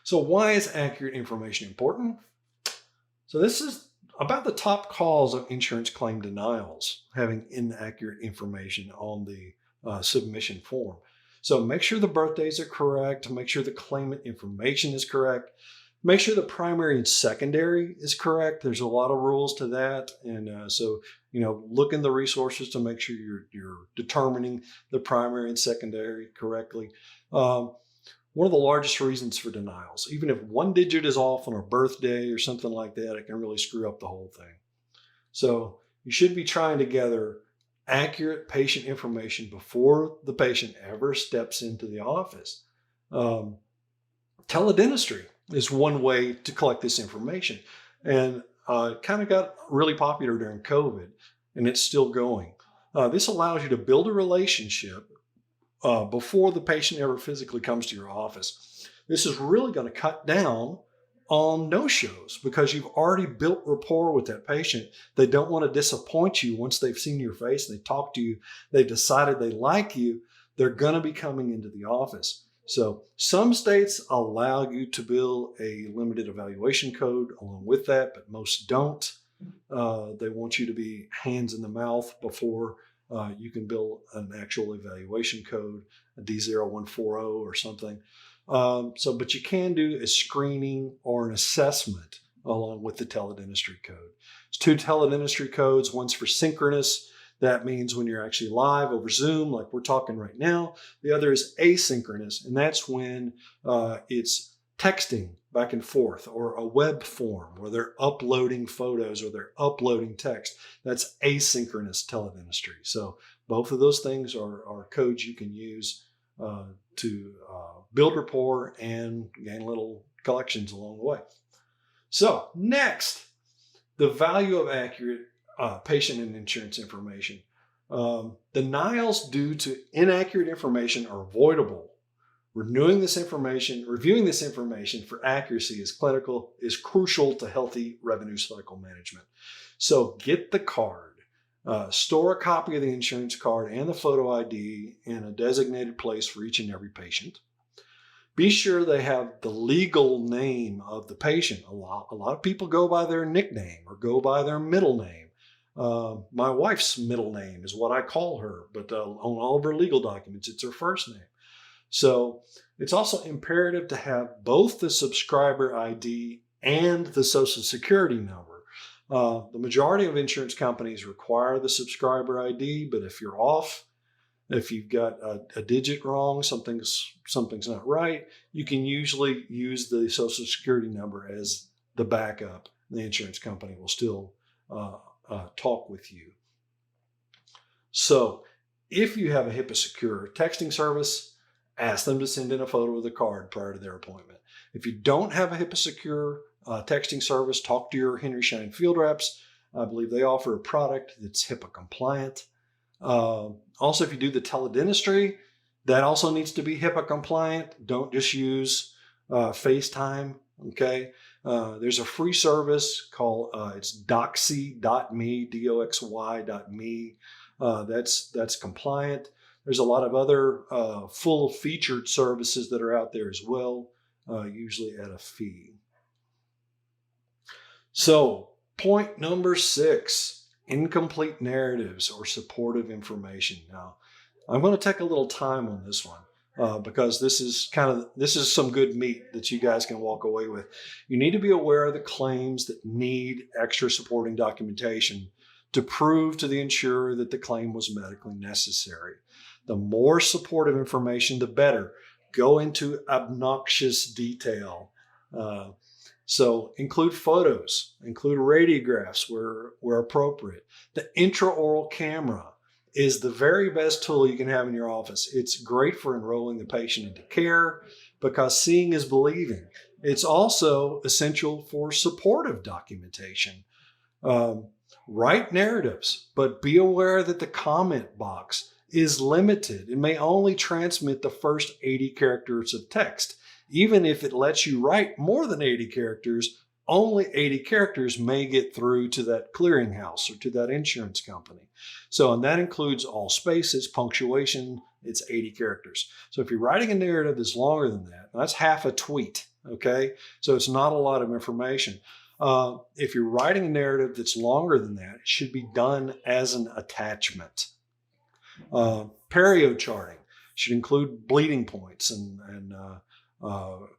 So why is accurate information important? So this is about the top cause of insurance claim denials, having inaccurate information on the submission form. So make sure the birthdays are correct, make sure the claimant information is correct, make sure the primary and secondary is correct. There's a lot of rules to that. And so, look in the resources to make sure you're determining the primary and secondary correctly. One of the largest reasons for denials, even if one digit is off on a birthday or something like that, it can really screw up the whole thing. So you should be trying to gather accurate patient information before the patient ever steps into the office. Teledentistry is one way to collect this information. And it kind of got really popular during COVID, and it's still going. This allows you to build a relationship before the patient ever physically comes to your office. This is really going to cut down on no-shows because you've already built rapport with that patient. They don't want to disappoint you once they've seen your face, they talk to you, they've decided they like you, they're going to be coming into the office. So some states allow you to bill a limited evaluation code along with that, but most don't. They want you to be hands in the mouth before you can bill an actual evaluation code, a D0140 or something. But you can do a screening or an assessment along with the teledentistry code. There's 2 teledentistry codes. One's for synchronous. That means when you're actually live over Zoom, like we're talking right now. The other is asynchronous, and that's when it's texting back and forth, or a web form where they're uploading photos or they're uploading text. That's asynchronous teledentistry. So both of those things are codes you can use to build rapport and gain little collections along the way. So next, the value of accurate patient and insurance information. Denials due to inaccurate information are avoidable. Reviewing this information for accuracy is crucial to healthy revenue cycle management. So get the card, store a copy of the insurance card and the photo ID in a designated place for each and every patient. Be sure they have the legal name of the patient. A lot of people go by their nickname or go by their middle name. My wife's middle name is what I call her, but on all of her legal documents, it's her first name. So it's also imperative to have both the subscriber ID and the Social Security number. The majority of insurance companies require the subscriber ID, but if you're off, if you've got a digit wrong, something's not right, you can usually use the Social Security number as the backup. The insurance company will still talk with you. So if you have a HIPAA secure texting service, ask them to send in a photo of the card prior to their appointment. If you don't have a HIPAA secure texting service, talk to your Henry Schein field reps. I believe they offer a product that's HIPAA compliant. Also, if you do the teledentistry, that also needs to be HIPAA compliant. Don't just use FaceTime, okay? There's a free service called, it's doxy.me, doxy.me. That's compliant. There's a lot of other full-featured services that are out there as well, usually at a fee. So, point number 6, incomplete narratives or supportive information. Now, I'm going to take a little time on this one because this is some good meat that you guys can walk away with. You need to be aware of the claims that need extra supporting documentation to prove to the insurer that the claim was medically necessary. The more supportive information, the better. Go into obnoxious detail. So include photos, include radiographs where appropriate. The intraoral camera is the very best tool you can have in your office. It's great for enrolling the patient into care because seeing is believing. It's also essential for supportive documentation. Write narratives, but be aware that the comment box is limited. It may only transmit the first 80 characters of text. Even if it lets you write more than 80 characters, only 80 characters may get through to that clearinghouse or to that insurance company. So, and that includes all spaces, punctuation, it's 80 characters. So if you're writing a narrative that's longer than that, that's half a tweet, okay? So it's not a lot of information. If you're writing a narrative that's longer than that, it should be done as an attachment. Perio charting should include bleeding points and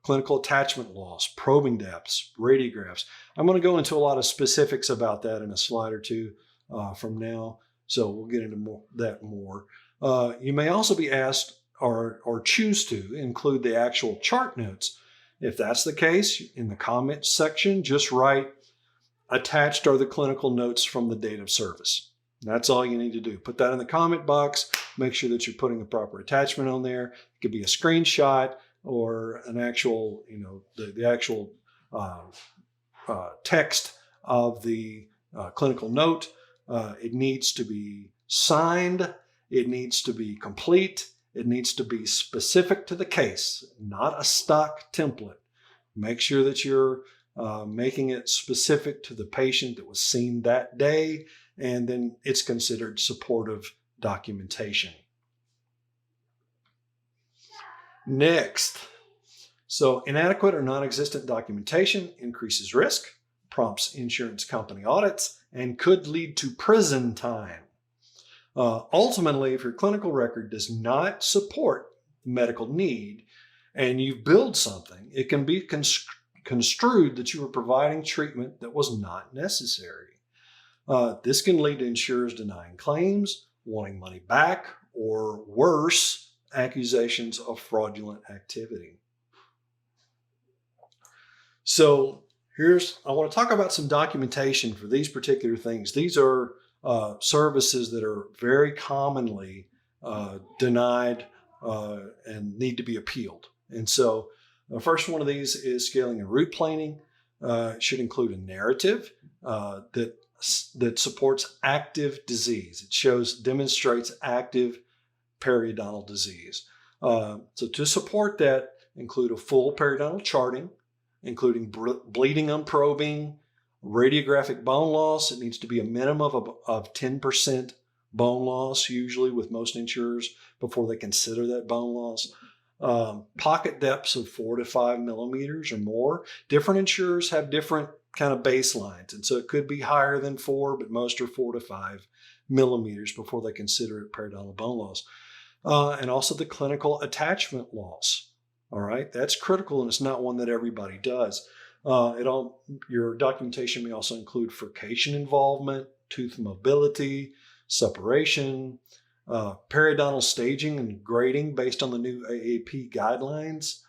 clinical attachment loss, probing depths, radiographs. I'm going to go into a lot of specifics about that in a slide or two from now, so we'll get into that more. You may also be asked or choose to include the actual chart notes. If that's the case, in the comments section, just write, attached are the clinical notes from the date of service. That's all you need to do. Put that in the comment box. Make sure that you're putting the proper attachment on there. It could be a screenshot or an actual, the actual text of the clinical note. It needs to be signed. It needs to be complete. It needs to be specific to the case, not a stock template. Make sure that you're making it specific to the patient that was seen that day, and then it's considered supportive documentation. Next, so inadequate or non-existent documentation increases risk, prompts insurance company audits, and could lead to prison time. Ultimately, if your clinical record does not support medical need and you've billed something, it can be construed that you were providing treatment that was not necessary. This can lead to insurers denying claims, wanting money back, or worse, accusations of fraudulent activity. So I want to talk about some documentation for these particular things. These are services that are very commonly denied and need to be appealed. And so the first one of these is scaling and route planing. It should include a narrative that supports active disease. It demonstrates active periodontal disease. So to support that, include a full periodontal charting, including bleeding on probing, radiographic bone loss. It needs to be a minimum of 10% bone loss, usually with most insurers, before they consider that bone loss. Pocket depths of 4 to 5 millimeters or more. Different insurers have different kind of baselines, and so it could be higher than 4, but most are 4 to 5 millimeters before they consider it periodontal bone loss. and also the clinical attachment loss. All right, that's critical, and it's not one that everybody does. Your documentation may also include furcation involvement, tooth mobility, separation, periodontal staging and grading based on the new AAP guidelines.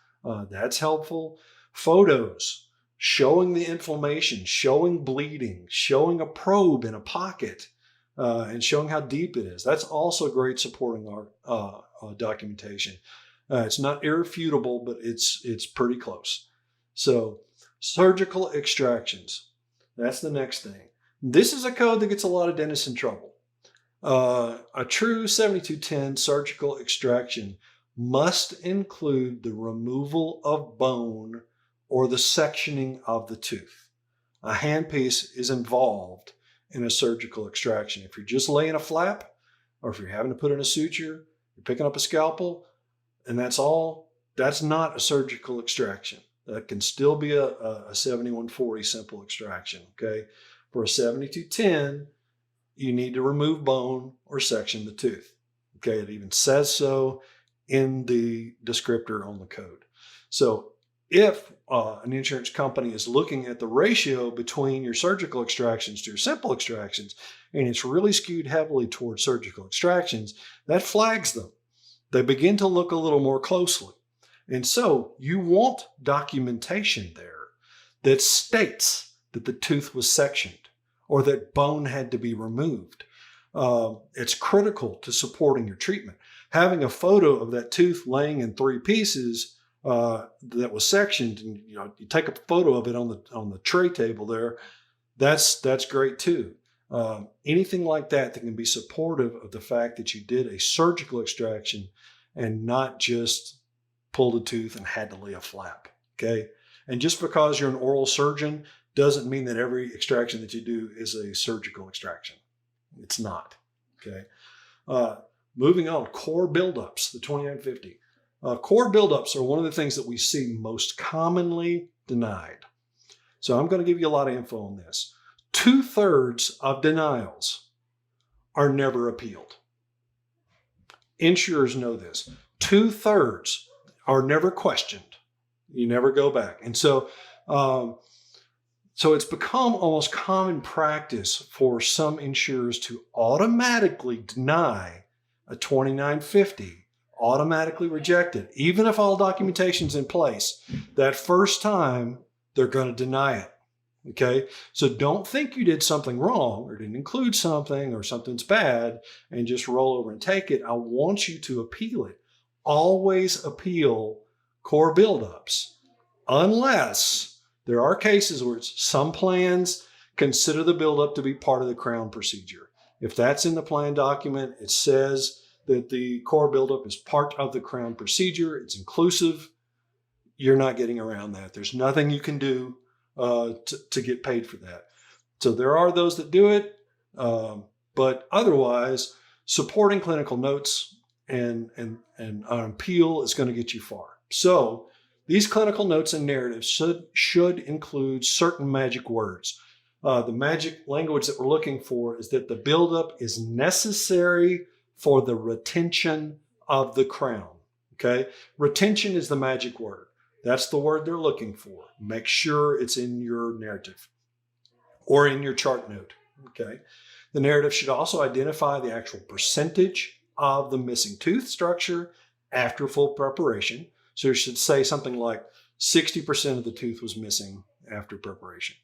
That's helpful. Photos showing the inflammation, showing bleeding, showing a probe in a pocket, and showing how deep it is. That's also great supporting our documentation. It's not irrefutable, but it's pretty close. So surgical extractions, that's the next thing. This is a code that gets a lot of dentists in trouble. A true 7210 surgical extraction must include the removal of bone or the sectioning of the tooth. A handpiece is involved in a surgical extraction. If you're just laying a flap, or if you're having to put in a suture, you're picking up a scalpel, and that's all, that's not a surgical extraction. That can still be a 7140 simple extraction, okay? For a 7210, you need to remove bone or section the tooth, okay? It even says so in the descriptor on the code. So if an insurance company is looking at the ratio between your surgical extractions to your simple extractions, and it's really skewed heavily towards surgical extractions, that flags them. They begin to look a little more closely. And so you want documentation there that states that the tooth was sectioned or that bone had to be removed. It's critical to supporting your treatment. Having a photo of that tooth laying in 3 pieces that was sectioned, and you take a photo of it on the tray table there, that's great too. Anything like that can be supportive of the fact that you did a surgical extraction and not just pulled a tooth and had to lay a flap, okay? And just because you're an oral surgeon doesn't mean that every extraction that you do is a surgical extraction. It's not, okay? Moving on, core buildups, the 2950. Core buildups are one of the things that we see most commonly denied. So I'm going to give you a lot of info on this. 2/3 of denials are never appealed. Insurers know this. 2/3 are never questioned. You never go back. And so it's become almost common practice for some insurers to automatically deny a 2950, automatically reject it. Even if all documentation's in place, that first time they're going to deny it. Okay, so don't think you did something wrong or didn't include something or something's bad and just roll over and take it. I want you to appeal it. Always appeal core buildups, unless there are cases where some plans consider the buildup to be part of the crown procedure. If that's in the plan document, it says that the core buildup is part of the crown procedure. It's inclusive. You're not getting around that. There's nothing you can do to get paid for that. So there are those that do it, but otherwise, supporting clinical notes and an appeal is going to get you far. So these clinical notes and narratives should include certain magic words. The magic language that we're looking for is that the buildup is necessary for the retention of the crown. Okay, retention is the magic word. That's the word they're looking for. Make sure it's in your narrative or in your chart note, okay? The narrative should also identify the actual percentage of the missing tooth structure after full preparation. So it should say something like 60% of the tooth was missing after preparation.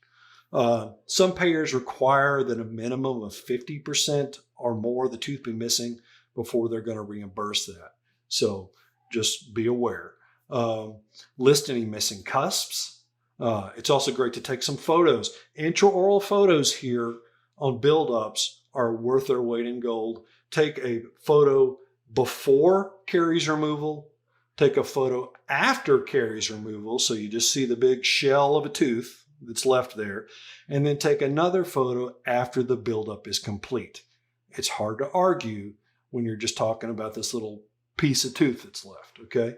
Some payers require that a minimum of 50% or more of the tooth be missing before they're going to reimburse that. So just be aware. List any missing cusps. It's also great to take some photos. Intraoral photos here on buildups are worth their weight in gold. Take a photo before caries removal. Take a photo after caries removal, so you just see the big shell of a tooth that's left there. And then take another photo after the buildup is complete. It's hard to argue when you're just talking about this little piece of tooth that's left, okay?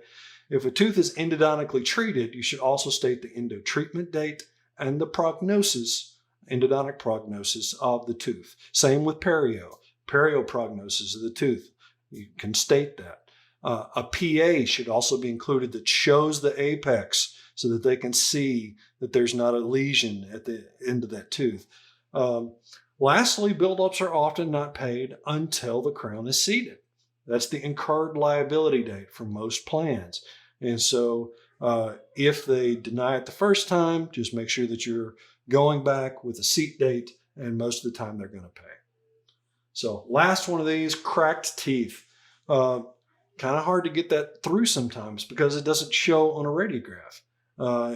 If a tooth is endodontically treated, you should also state the endo treatment date and the prognosis, endodontic prognosis of the tooth. Same with perio prognosis of the tooth. You can state that. A PA should also be included that shows the apex so that they can see that there's not a lesion at the end of that tooth. Lastly, buildups are often not paid until the crown is seated. That's the incurred liability date for most plans. And so if they deny it the first time, just make sure that you're going back with a seat date, and most of the time they're going to pay. So last one of these, cracked teeth. Kind of hard to get that through sometimes because it doesn't show on a radiograph.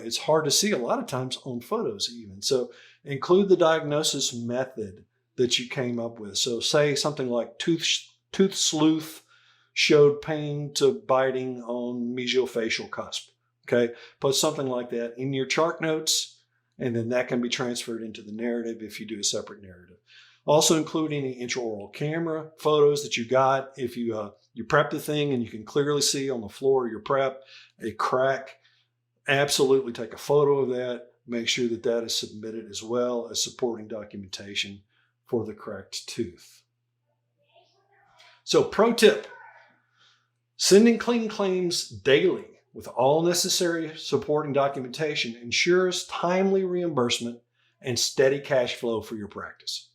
It's hard to see a lot of times on photos even. So include the diagnosis method that you came up with. So say something like tooth sleuth showed pain to biting on mesiofacial cusp. Okay, put something like that in your chart notes, and then that can be transferred into the narrative if you do a separate narrative. Also include any intraoral camera photos that you got. If you prep the thing and you can clearly see on the floor of your prep a crack, absolutely take a photo of that. Make sure that that is submitted as well as supporting documentation for the cracked tooth. So pro tip, sending clean claims daily with all necessary supporting documentation ensures timely reimbursement and steady cash flow for your practice.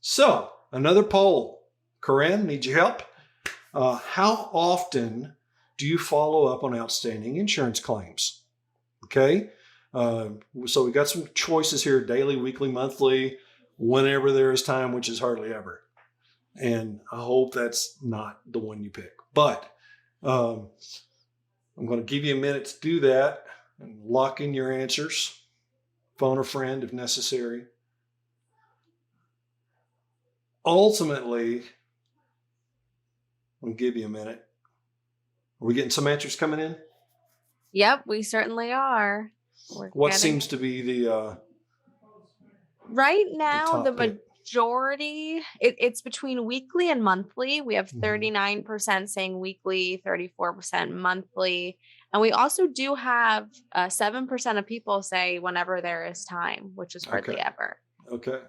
So another poll. Corinne, need your help? How often do you follow up on outstanding insurance claims? Okay, so we got some choices here: daily, weekly, monthly, whenever there is time, which is hardly ever. And I hope that's not the one you pick. But I'm going to give you a minute to do that and lock in your answers. Phone a friend if necessary. Ultimately, I'll give you a minute. Are we getting some answers coming in? Yep, we certainly are. What seems to be the right now the pick? Majority, it's between weekly and monthly. We have 39% saying weekly, 34% monthly, and we also do have 7% of people say whenever there is time, which is hardly ever. Okay.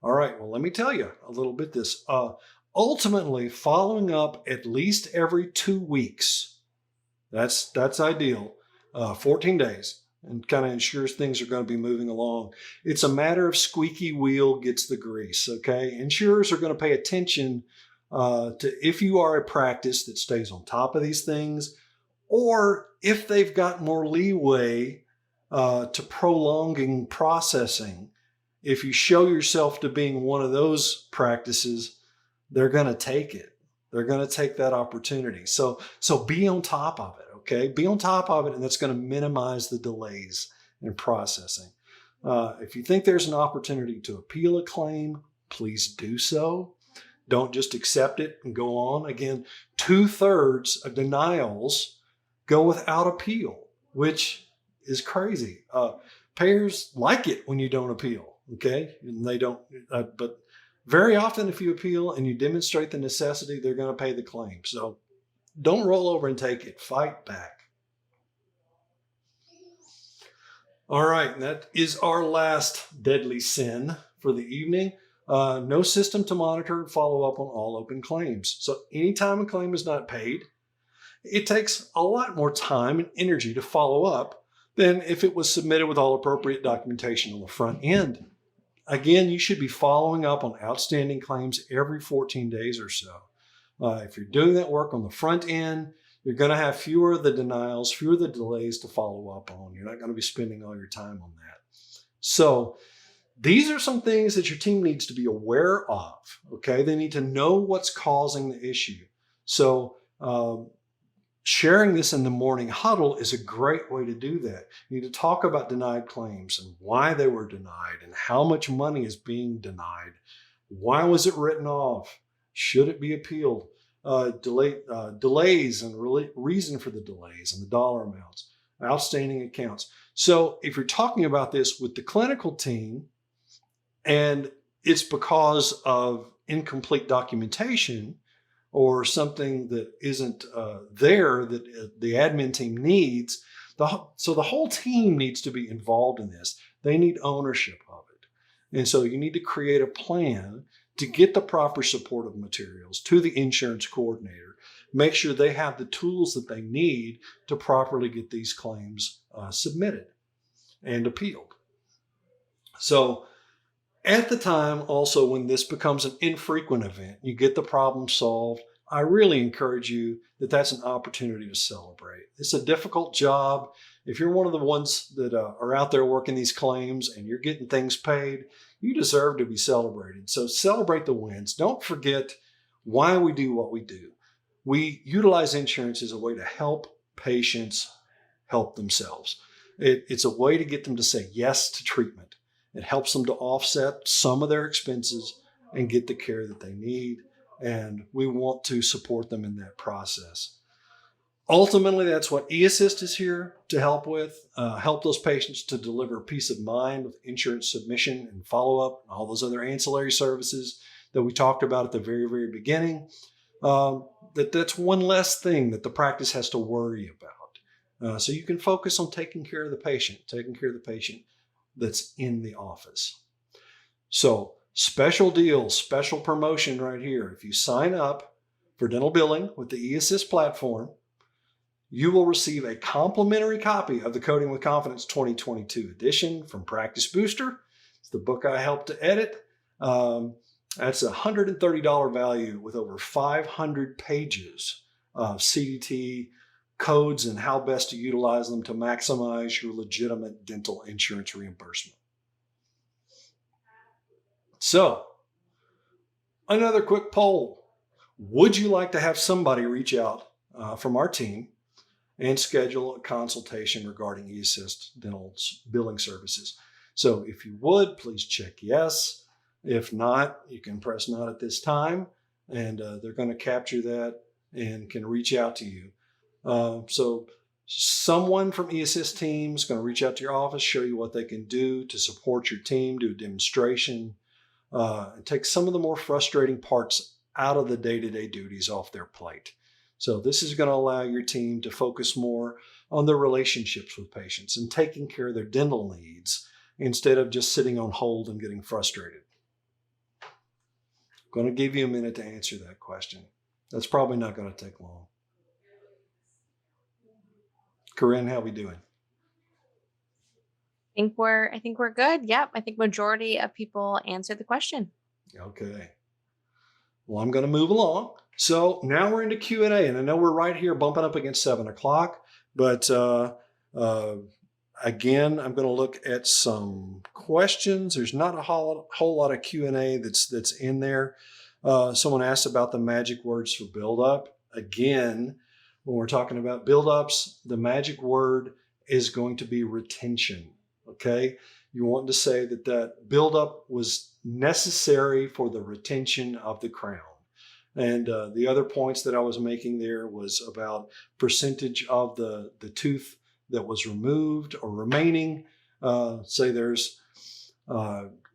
All right. Well, let me tell you a little bit this. Ultimately, following up at least every 2 weeks. That's ideal. 14 days. And kind of ensures things are going to be moving along. It's a matter of squeaky wheel gets the grease, okay? Insurers are going to pay attention to if you are a practice that stays on top of these things, or if they've got more leeway to prolonging processing. If you show yourself to being one of those practices, they're going to take it. They're going to take that opportunity. So be on top of it. Okay, be on top of it, and that's going to minimize the delays in processing. If you think there's an opportunity to appeal a claim, please do so. Don't just accept it and go on. Again, 2/3 of denials go without appeal, which is crazy. Payers like it when you don't appeal, okay? And they don't, but very often if you appeal and you demonstrate the necessity, they're going to pay the claim. So don't roll over and take it. Fight back. All right, that is our last deadly sin for the evening. No system to monitor and follow up on all open claims. So anytime a claim is not paid, it takes a lot more time and energy to follow up than if it was submitted with all appropriate documentation on the front end. Again, you should be following up on outstanding claims every 14 days or so. If you're doing that work on the front end, you're going to have fewer of the denials, fewer of the delays to follow up on. You're not going to be spending all your time on that. So these are some things that your team needs to be aware of. Okay, they need to know what's causing the issue. So sharing this in the morning huddle is a great way to do that. You need to talk about denied claims and why they were denied and how much money is being denied. Why was it written off? Should it be appealed? Delays and reason for the delays and the dollar amounts, outstanding accounts. So if you're talking about this with the clinical team and it's because of incomplete documentation or something that isn't there that the admin team needs, so the whole team needs to be involved in this. They need ownership of it. And so you need to create a plan to get the proper supportive materials to the insurance coordinator. Make sure they have the tools that they need to properly get these claims submitted and appealed. So at the time, also, when this becomes an infrequent event, you get the problem solved, I really encourage you that that's an opportunity to celebrate. It's a difficult job. If you're one of the ones that are out there working these claims and you're getting things paid, you deserve to be celebrated. So celebrate the wins. Don't forget why we do what we do. We utilize insurance as a way to help patients help themselves. It's a way to get them to say yes to treatment. It helps them to offset some of their expenses and get the care that they need. And we want to support them in that process. Ultimately, that's what eAssist is here to help with, help those patients to deliver peace of mind with insurance submission and follow-up and all those other ancillary services that we talked about at the very, very beginning. That's one less thing that the practice has to worry about. So you can focus on taking care of the patient that's in the office. So special deal, special promotion right here. If you sign up for dental billing with the eAssist platform, you will receive a complimentary copy of the Coding with Confidence 2022 edition from Practice Booster. It's the book I helped to edit. That's a $130 value with over 500 pages of CDT codes and how best to utilize them to maximize your legitimate dental insurance reimbursement. So, another quick poll. Would you like to have somebody reach out from our team and schedule a consultation regarding eAssist dental billing services? So if you would, please check yes. If not, you can press not at this time, and they're going to capture that and can reach out to you. So someone from eAssist team is going to reach out to your office, show you what they can do to support your team, do a demonstration, and take some of the more frustrating parts out of the day-to-day duties off their plate. So this is going to allow your team to focus more on their relationships with patients and taking care of their dental needs instead of just sitting on hold and getting frustrated. I'm going to give you a minute to answer that question. That's probably not going to take long. Corinne, how are we doing? I think we're good. Yep. I think majority of people answered the question. Okay. Well, I'm going to move along. So now we're into Q&A, and I know we're right here bumping up against 7 o'clock, but again, I'm going to look at some questions. There's not a whole lot of Q&A that's in there. Someone asked about the magic words for Buildup. Again, when we're talking about Buildups, the magic word is going to be retention, okay? You want to say that Buildup was necessary for the retention of the crown. And the other points that I was making there was about percentage of the tooth that was removed or remaining. Say there's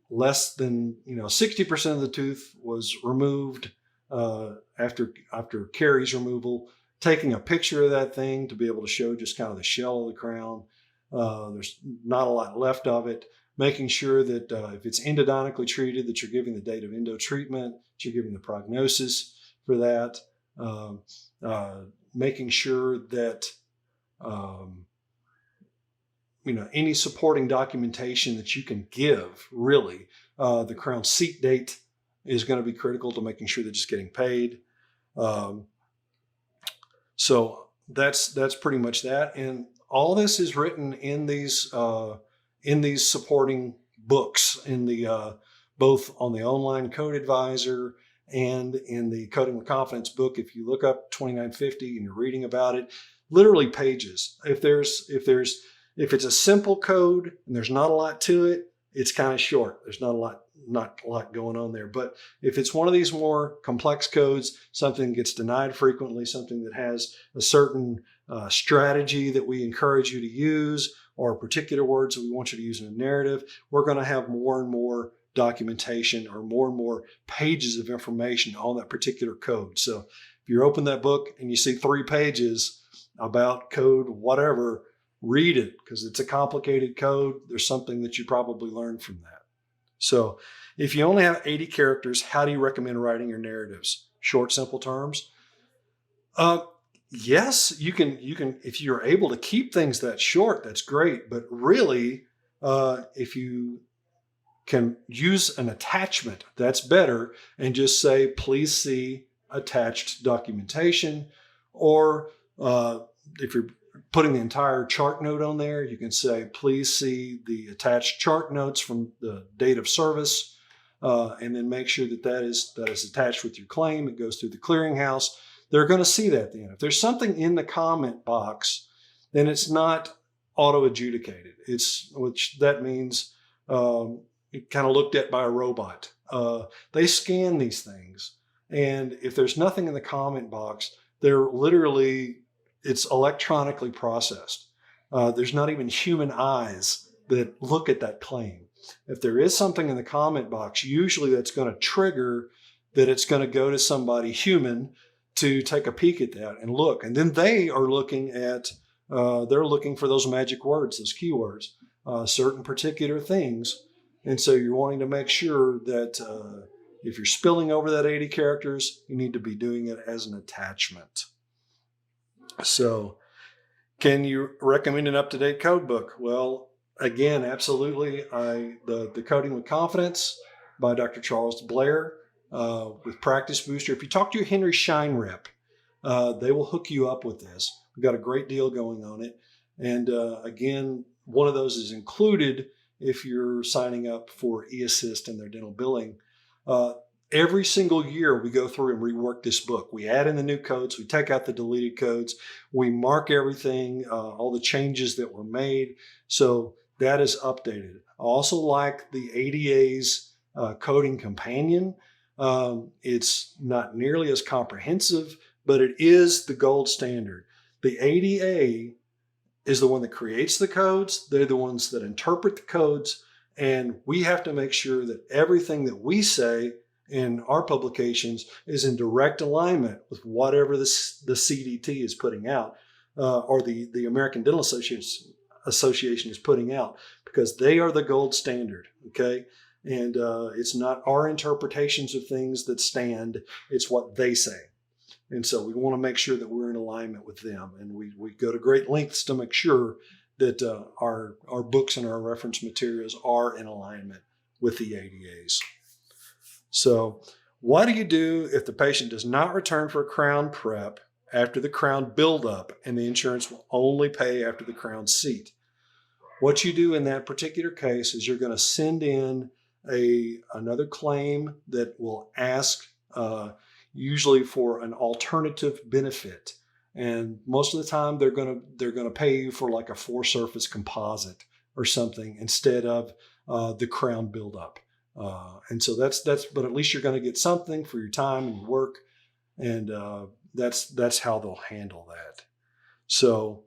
less than 60% of the tooth was removed after caries removal. Taking a picture of that thing to be able to show just kind of the shell of the crown. There's not a lot left of it. Making sure that if it's endodontically treated, that you're giving the date of endo treatment, that you're giving the prognosis for that. Making sure that any supporting documentation that you can give, really. The crown seat date is going to be critical to making sure they're just getting paid. So that's pretty much that. And all this is written in these supporting books, in the both on the online Code Advisor and in the Coding with Confidence book. If you look up 2950 and you're reading about it, literally pages. If it's a simple code and there's not a lot to it, it's kind of short. There's not a lot going on there. But if it's one of these more complex codes, something gets denied frequently, something that has a certain strategy that we encourage you to use, or particular words that we want you to use in a narrative, we're going to have more and more documentation or more pages of information on that particular code. So if you open that book and you see 3 pages about code whatever, read it, because it's a complicated code. There's something that you probably learned from that. So if you only have 80 characters, how do you recommend writing your narratives? Short, simple terms? Yes, you can, if you're able to keep things that short, that's great. But really, if you can use an attachment, that's better. And just say, please see attached documentation. Or if you're putting the entire chart note on there, you can say, please see the attached chart notes from the date of service. And then make sure that is attached with your claim. It goes through the clearinghouse. They're going to see that then. If there's something in the comment box, then it's not auto adjudicated. Which that means kind of looked at by a robot. They scan these things, and if there's nothing in the comment box, it's electronically processed. There's not even human eyes that look at that claim. If there is something in the comment box, usually that's going to trigger that it's going to go to somebody human to take a peek at that and look. And then they are looking at, they're looking for those magic words, those keywords, certain particular things. And so you're wanting to make sure that if you're spilling over that 80 characters, you need to be doing it as an attachment. So can you recommend an up-to-date code book? Well, again, absolutely. The Coding with Confidence by Dr. Charles Blair with Practice Booster. If you talk to your Henry Schein rep, they will hook you up with this. We've got a great deal going on it. And again, one of those is included if you're signing up for eAssist and their dental billing. Every single year we go through and rework this book. We add in the new codes, we take out the deleted codes, we mark everything, all the changes that were made. So that is updated. I also like the ADA's coding companion. It's not nearly as comprehensive, but it is the gold standard. The ADA is the one that creates the codes. They're the ones that interpret the codes. And we have to make sure that everything that we say in our publications is in direct alignment with whatever the CDT is putting out, or the American Dental Association is putting out, because they are the gold standard, okay? And it's not our interpretations of things that stand, it's what they say. And so we want to make sure that we're in alignment with them. And we go to great lengths to make sure that our books and our reference materials are in alignment with the ADAs. So what do you do if the patient does not return for a crown prep after the crown buildup and the insurance will only pay after the crown seat? What you do in that particular case is you're going to send in another claim that will ask usually for an alternative benefit. And most of the time they're going to pay you for like a 4-surface composite or something instead of the crown buildup. And so that's, but at least you're going to get something for your time and your work. And that's how they'll handle that. So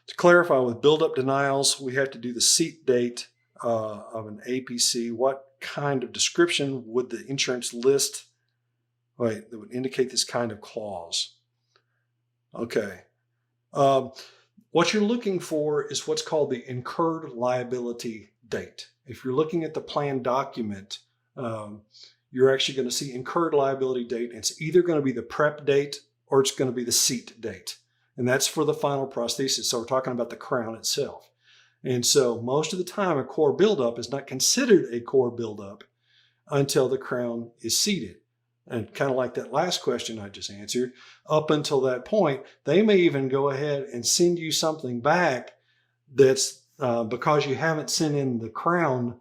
to clarify, with buildup denials, we have to do the seat date of an APC. What kind of description would the insurance list that would indicate this kind of clause? Okay. What you're looking for is what's called the incurred liability date. If you're looking at the plan document, you're actually going to see incurred liability date. It's either going to be the prep date or it's going to be the seat date. And that's for the final prosthesis. So we're talking about the crown itself. And so most of the time, a core buildup is not considered a core buildup until the crown is seated. And kind of like that last question I just answered, up until that point, they may even go ahead and send you something back that's because you haven't sent in the crown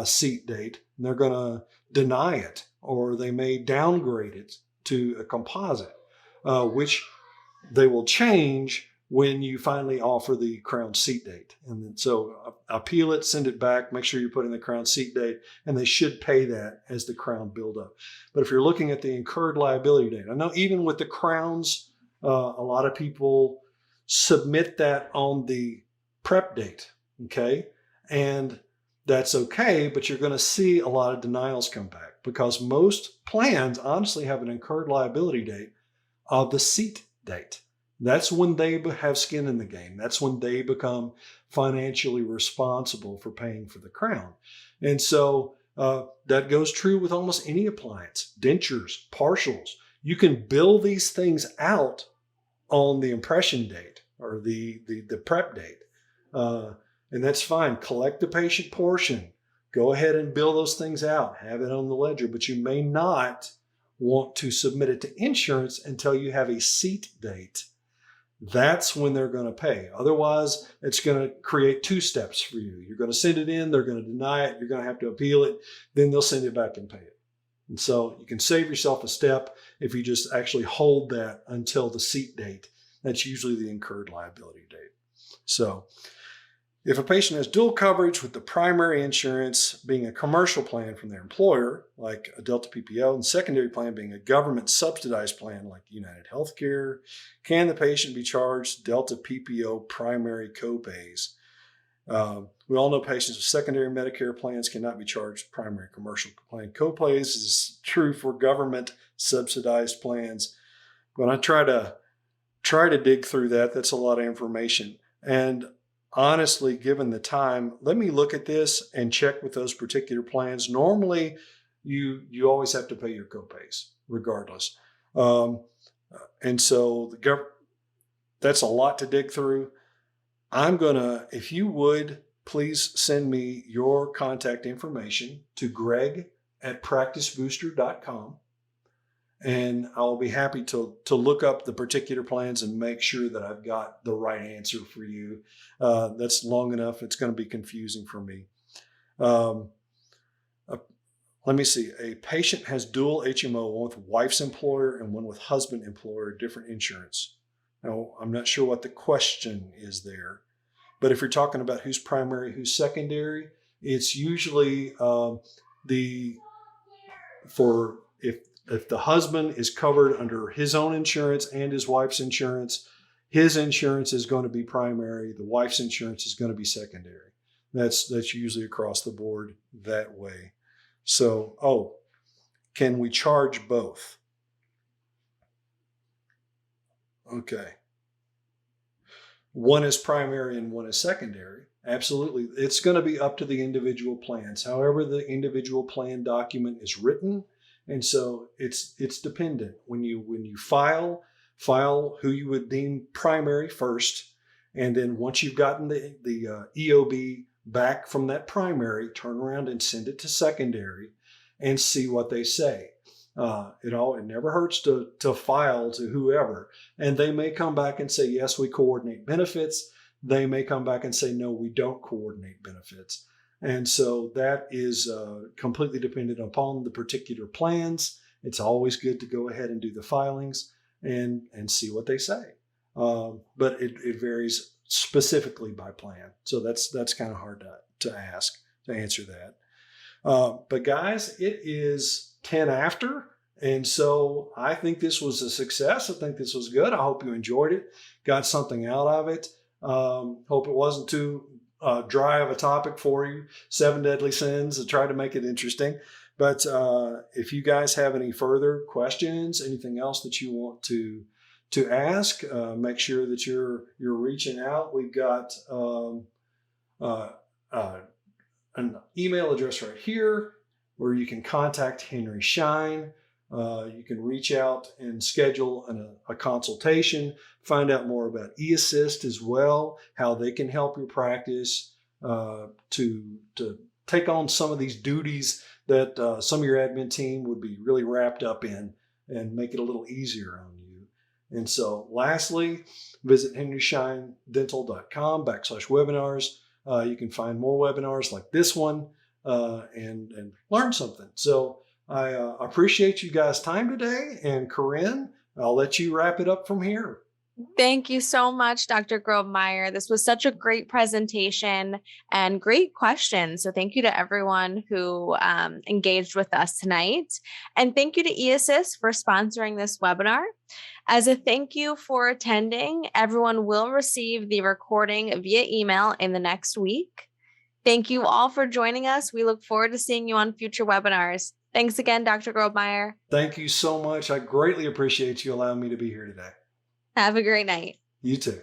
seat date, and they're going to deny it, or they may downgrade it to a composite, which they will change when you finally offer the crown seat date. And then, so appeal it, send it back, make sure you put in the crown seat date, and they should pay that as the crown buildup. But if you're looking at the incurred liability date, I know even with the crowns, a lot of people submit that on the prep date, okay? And that's okay, but you're going to see a lot of denials come back because most plans honestly have an incurred liability date of the seat date. That's when they have skin in the game. That's when they become financially responsible for paying for the crown. And so That goes true with almost any appliance, dentures, partials. You can bill these things out on the impression date or the prep date. And that's fine. Collect the patient portion. Go ahead and bill those things out. Have it on the ledger, but you may not want to submit it to insurance until you have a seat date. That's when they're going to pay. Otherwise, it's going to create two steps for you. You're going to send it in, they're going to deny it, you're going to have to appeal it, then they'll send it back and pay it. And so you can save yourself a step if you just actually hold that until the seat date. That's usually the incurred liability date. So if a patient has dual coverage with the primary insurance being a commercial plan from their employer, like a Delta PPO, and secondary plan being a government subsidized plan like United Healthcare, can the patient be charged Delta PPO primary copays? We all know patients with secondary Medicare plans cannot be charged primary commercial plan copays. This is true for government subsidized plans. When I try to dig through that, that's a lot of information. And honestly, given the time, let me look at this and check with those particular plans. Normally, you always have to pay your copays, regardless. And so that's a lot to dig through. I'm gonna, if you would, please send me your contact information to greg@practicebooster.com. And I'll be happy to look up the particular plans and make sure that I've got the right answer for you. That's long enough. It's going to be confusing for me. Let me see. A patient has dual HMO, one with wife's employer and one with husband employer, different insurance. Now, I'm not sure what the question is there, but if you're talking about who's primary, who's secondary, it's usually if the husband is covered under his own insurance and his wife's insurance, his insurance is going to be primary. The wife's insurance is going to be secondary. That's usually across the board that way. So, can we charge both? Okay. One is primary and one is secondary. Absolutely. It's going to be up to the individual plans. However, the individual plan document is written. And so it's dependent. When you file who you would deem primary first, and then once you've gotten the EOB back from that primary, turn around and send it to secondary and see what they say. It never hurts to file to whoever, and they may come back and say, yes, we coordinate benefits. They may come back and say, no, we don't coordinate benefits. And so that is completely dependent upon the particular plans. It's always good to go ahead and do the filings and see what they say. But it varies specifically by plan. So that's kind of hard to answer that. But guys, it is 10 after. And so I think this was a success. I think this was good. I hope you enjoyed it, got something out of it. Hope it wasn't too dry of a topic for you. 7 deadly sins. I tried to make it interesting. But if you guys have any further questions, anything else that you want to ask, make sure that you're reaching out. We've got an email address right here where you can contact Henry Schein. You can reach out and schedule a consultation, find out more about eAssist as well, how they can help your practice to take on some of these duties that some of your admin team would be really wrapped up in and make it a little easier on you. And so lastly, visit henryscheindental.com/webinars. You can find more webinars like this one and learn something. So I appreciate you guys' time today. And Corinne, I'll let you wrap it up from here. Thank you so much, Dr. Grobmyer. This was such a great presentation and great questions. So thank you to everyone who engaged with us tonight. And thank you to eAssist for sponsoring this webinar. As a thank you for attending, everyone will receive the recording via email in the next week. Thank you all for joining us. We look forward to seeing you on future webinars. Thanks again, Dr. Grobmyer. Thank you so much. I greatly appreciate you allowing me to be here today. Have a great night. You too.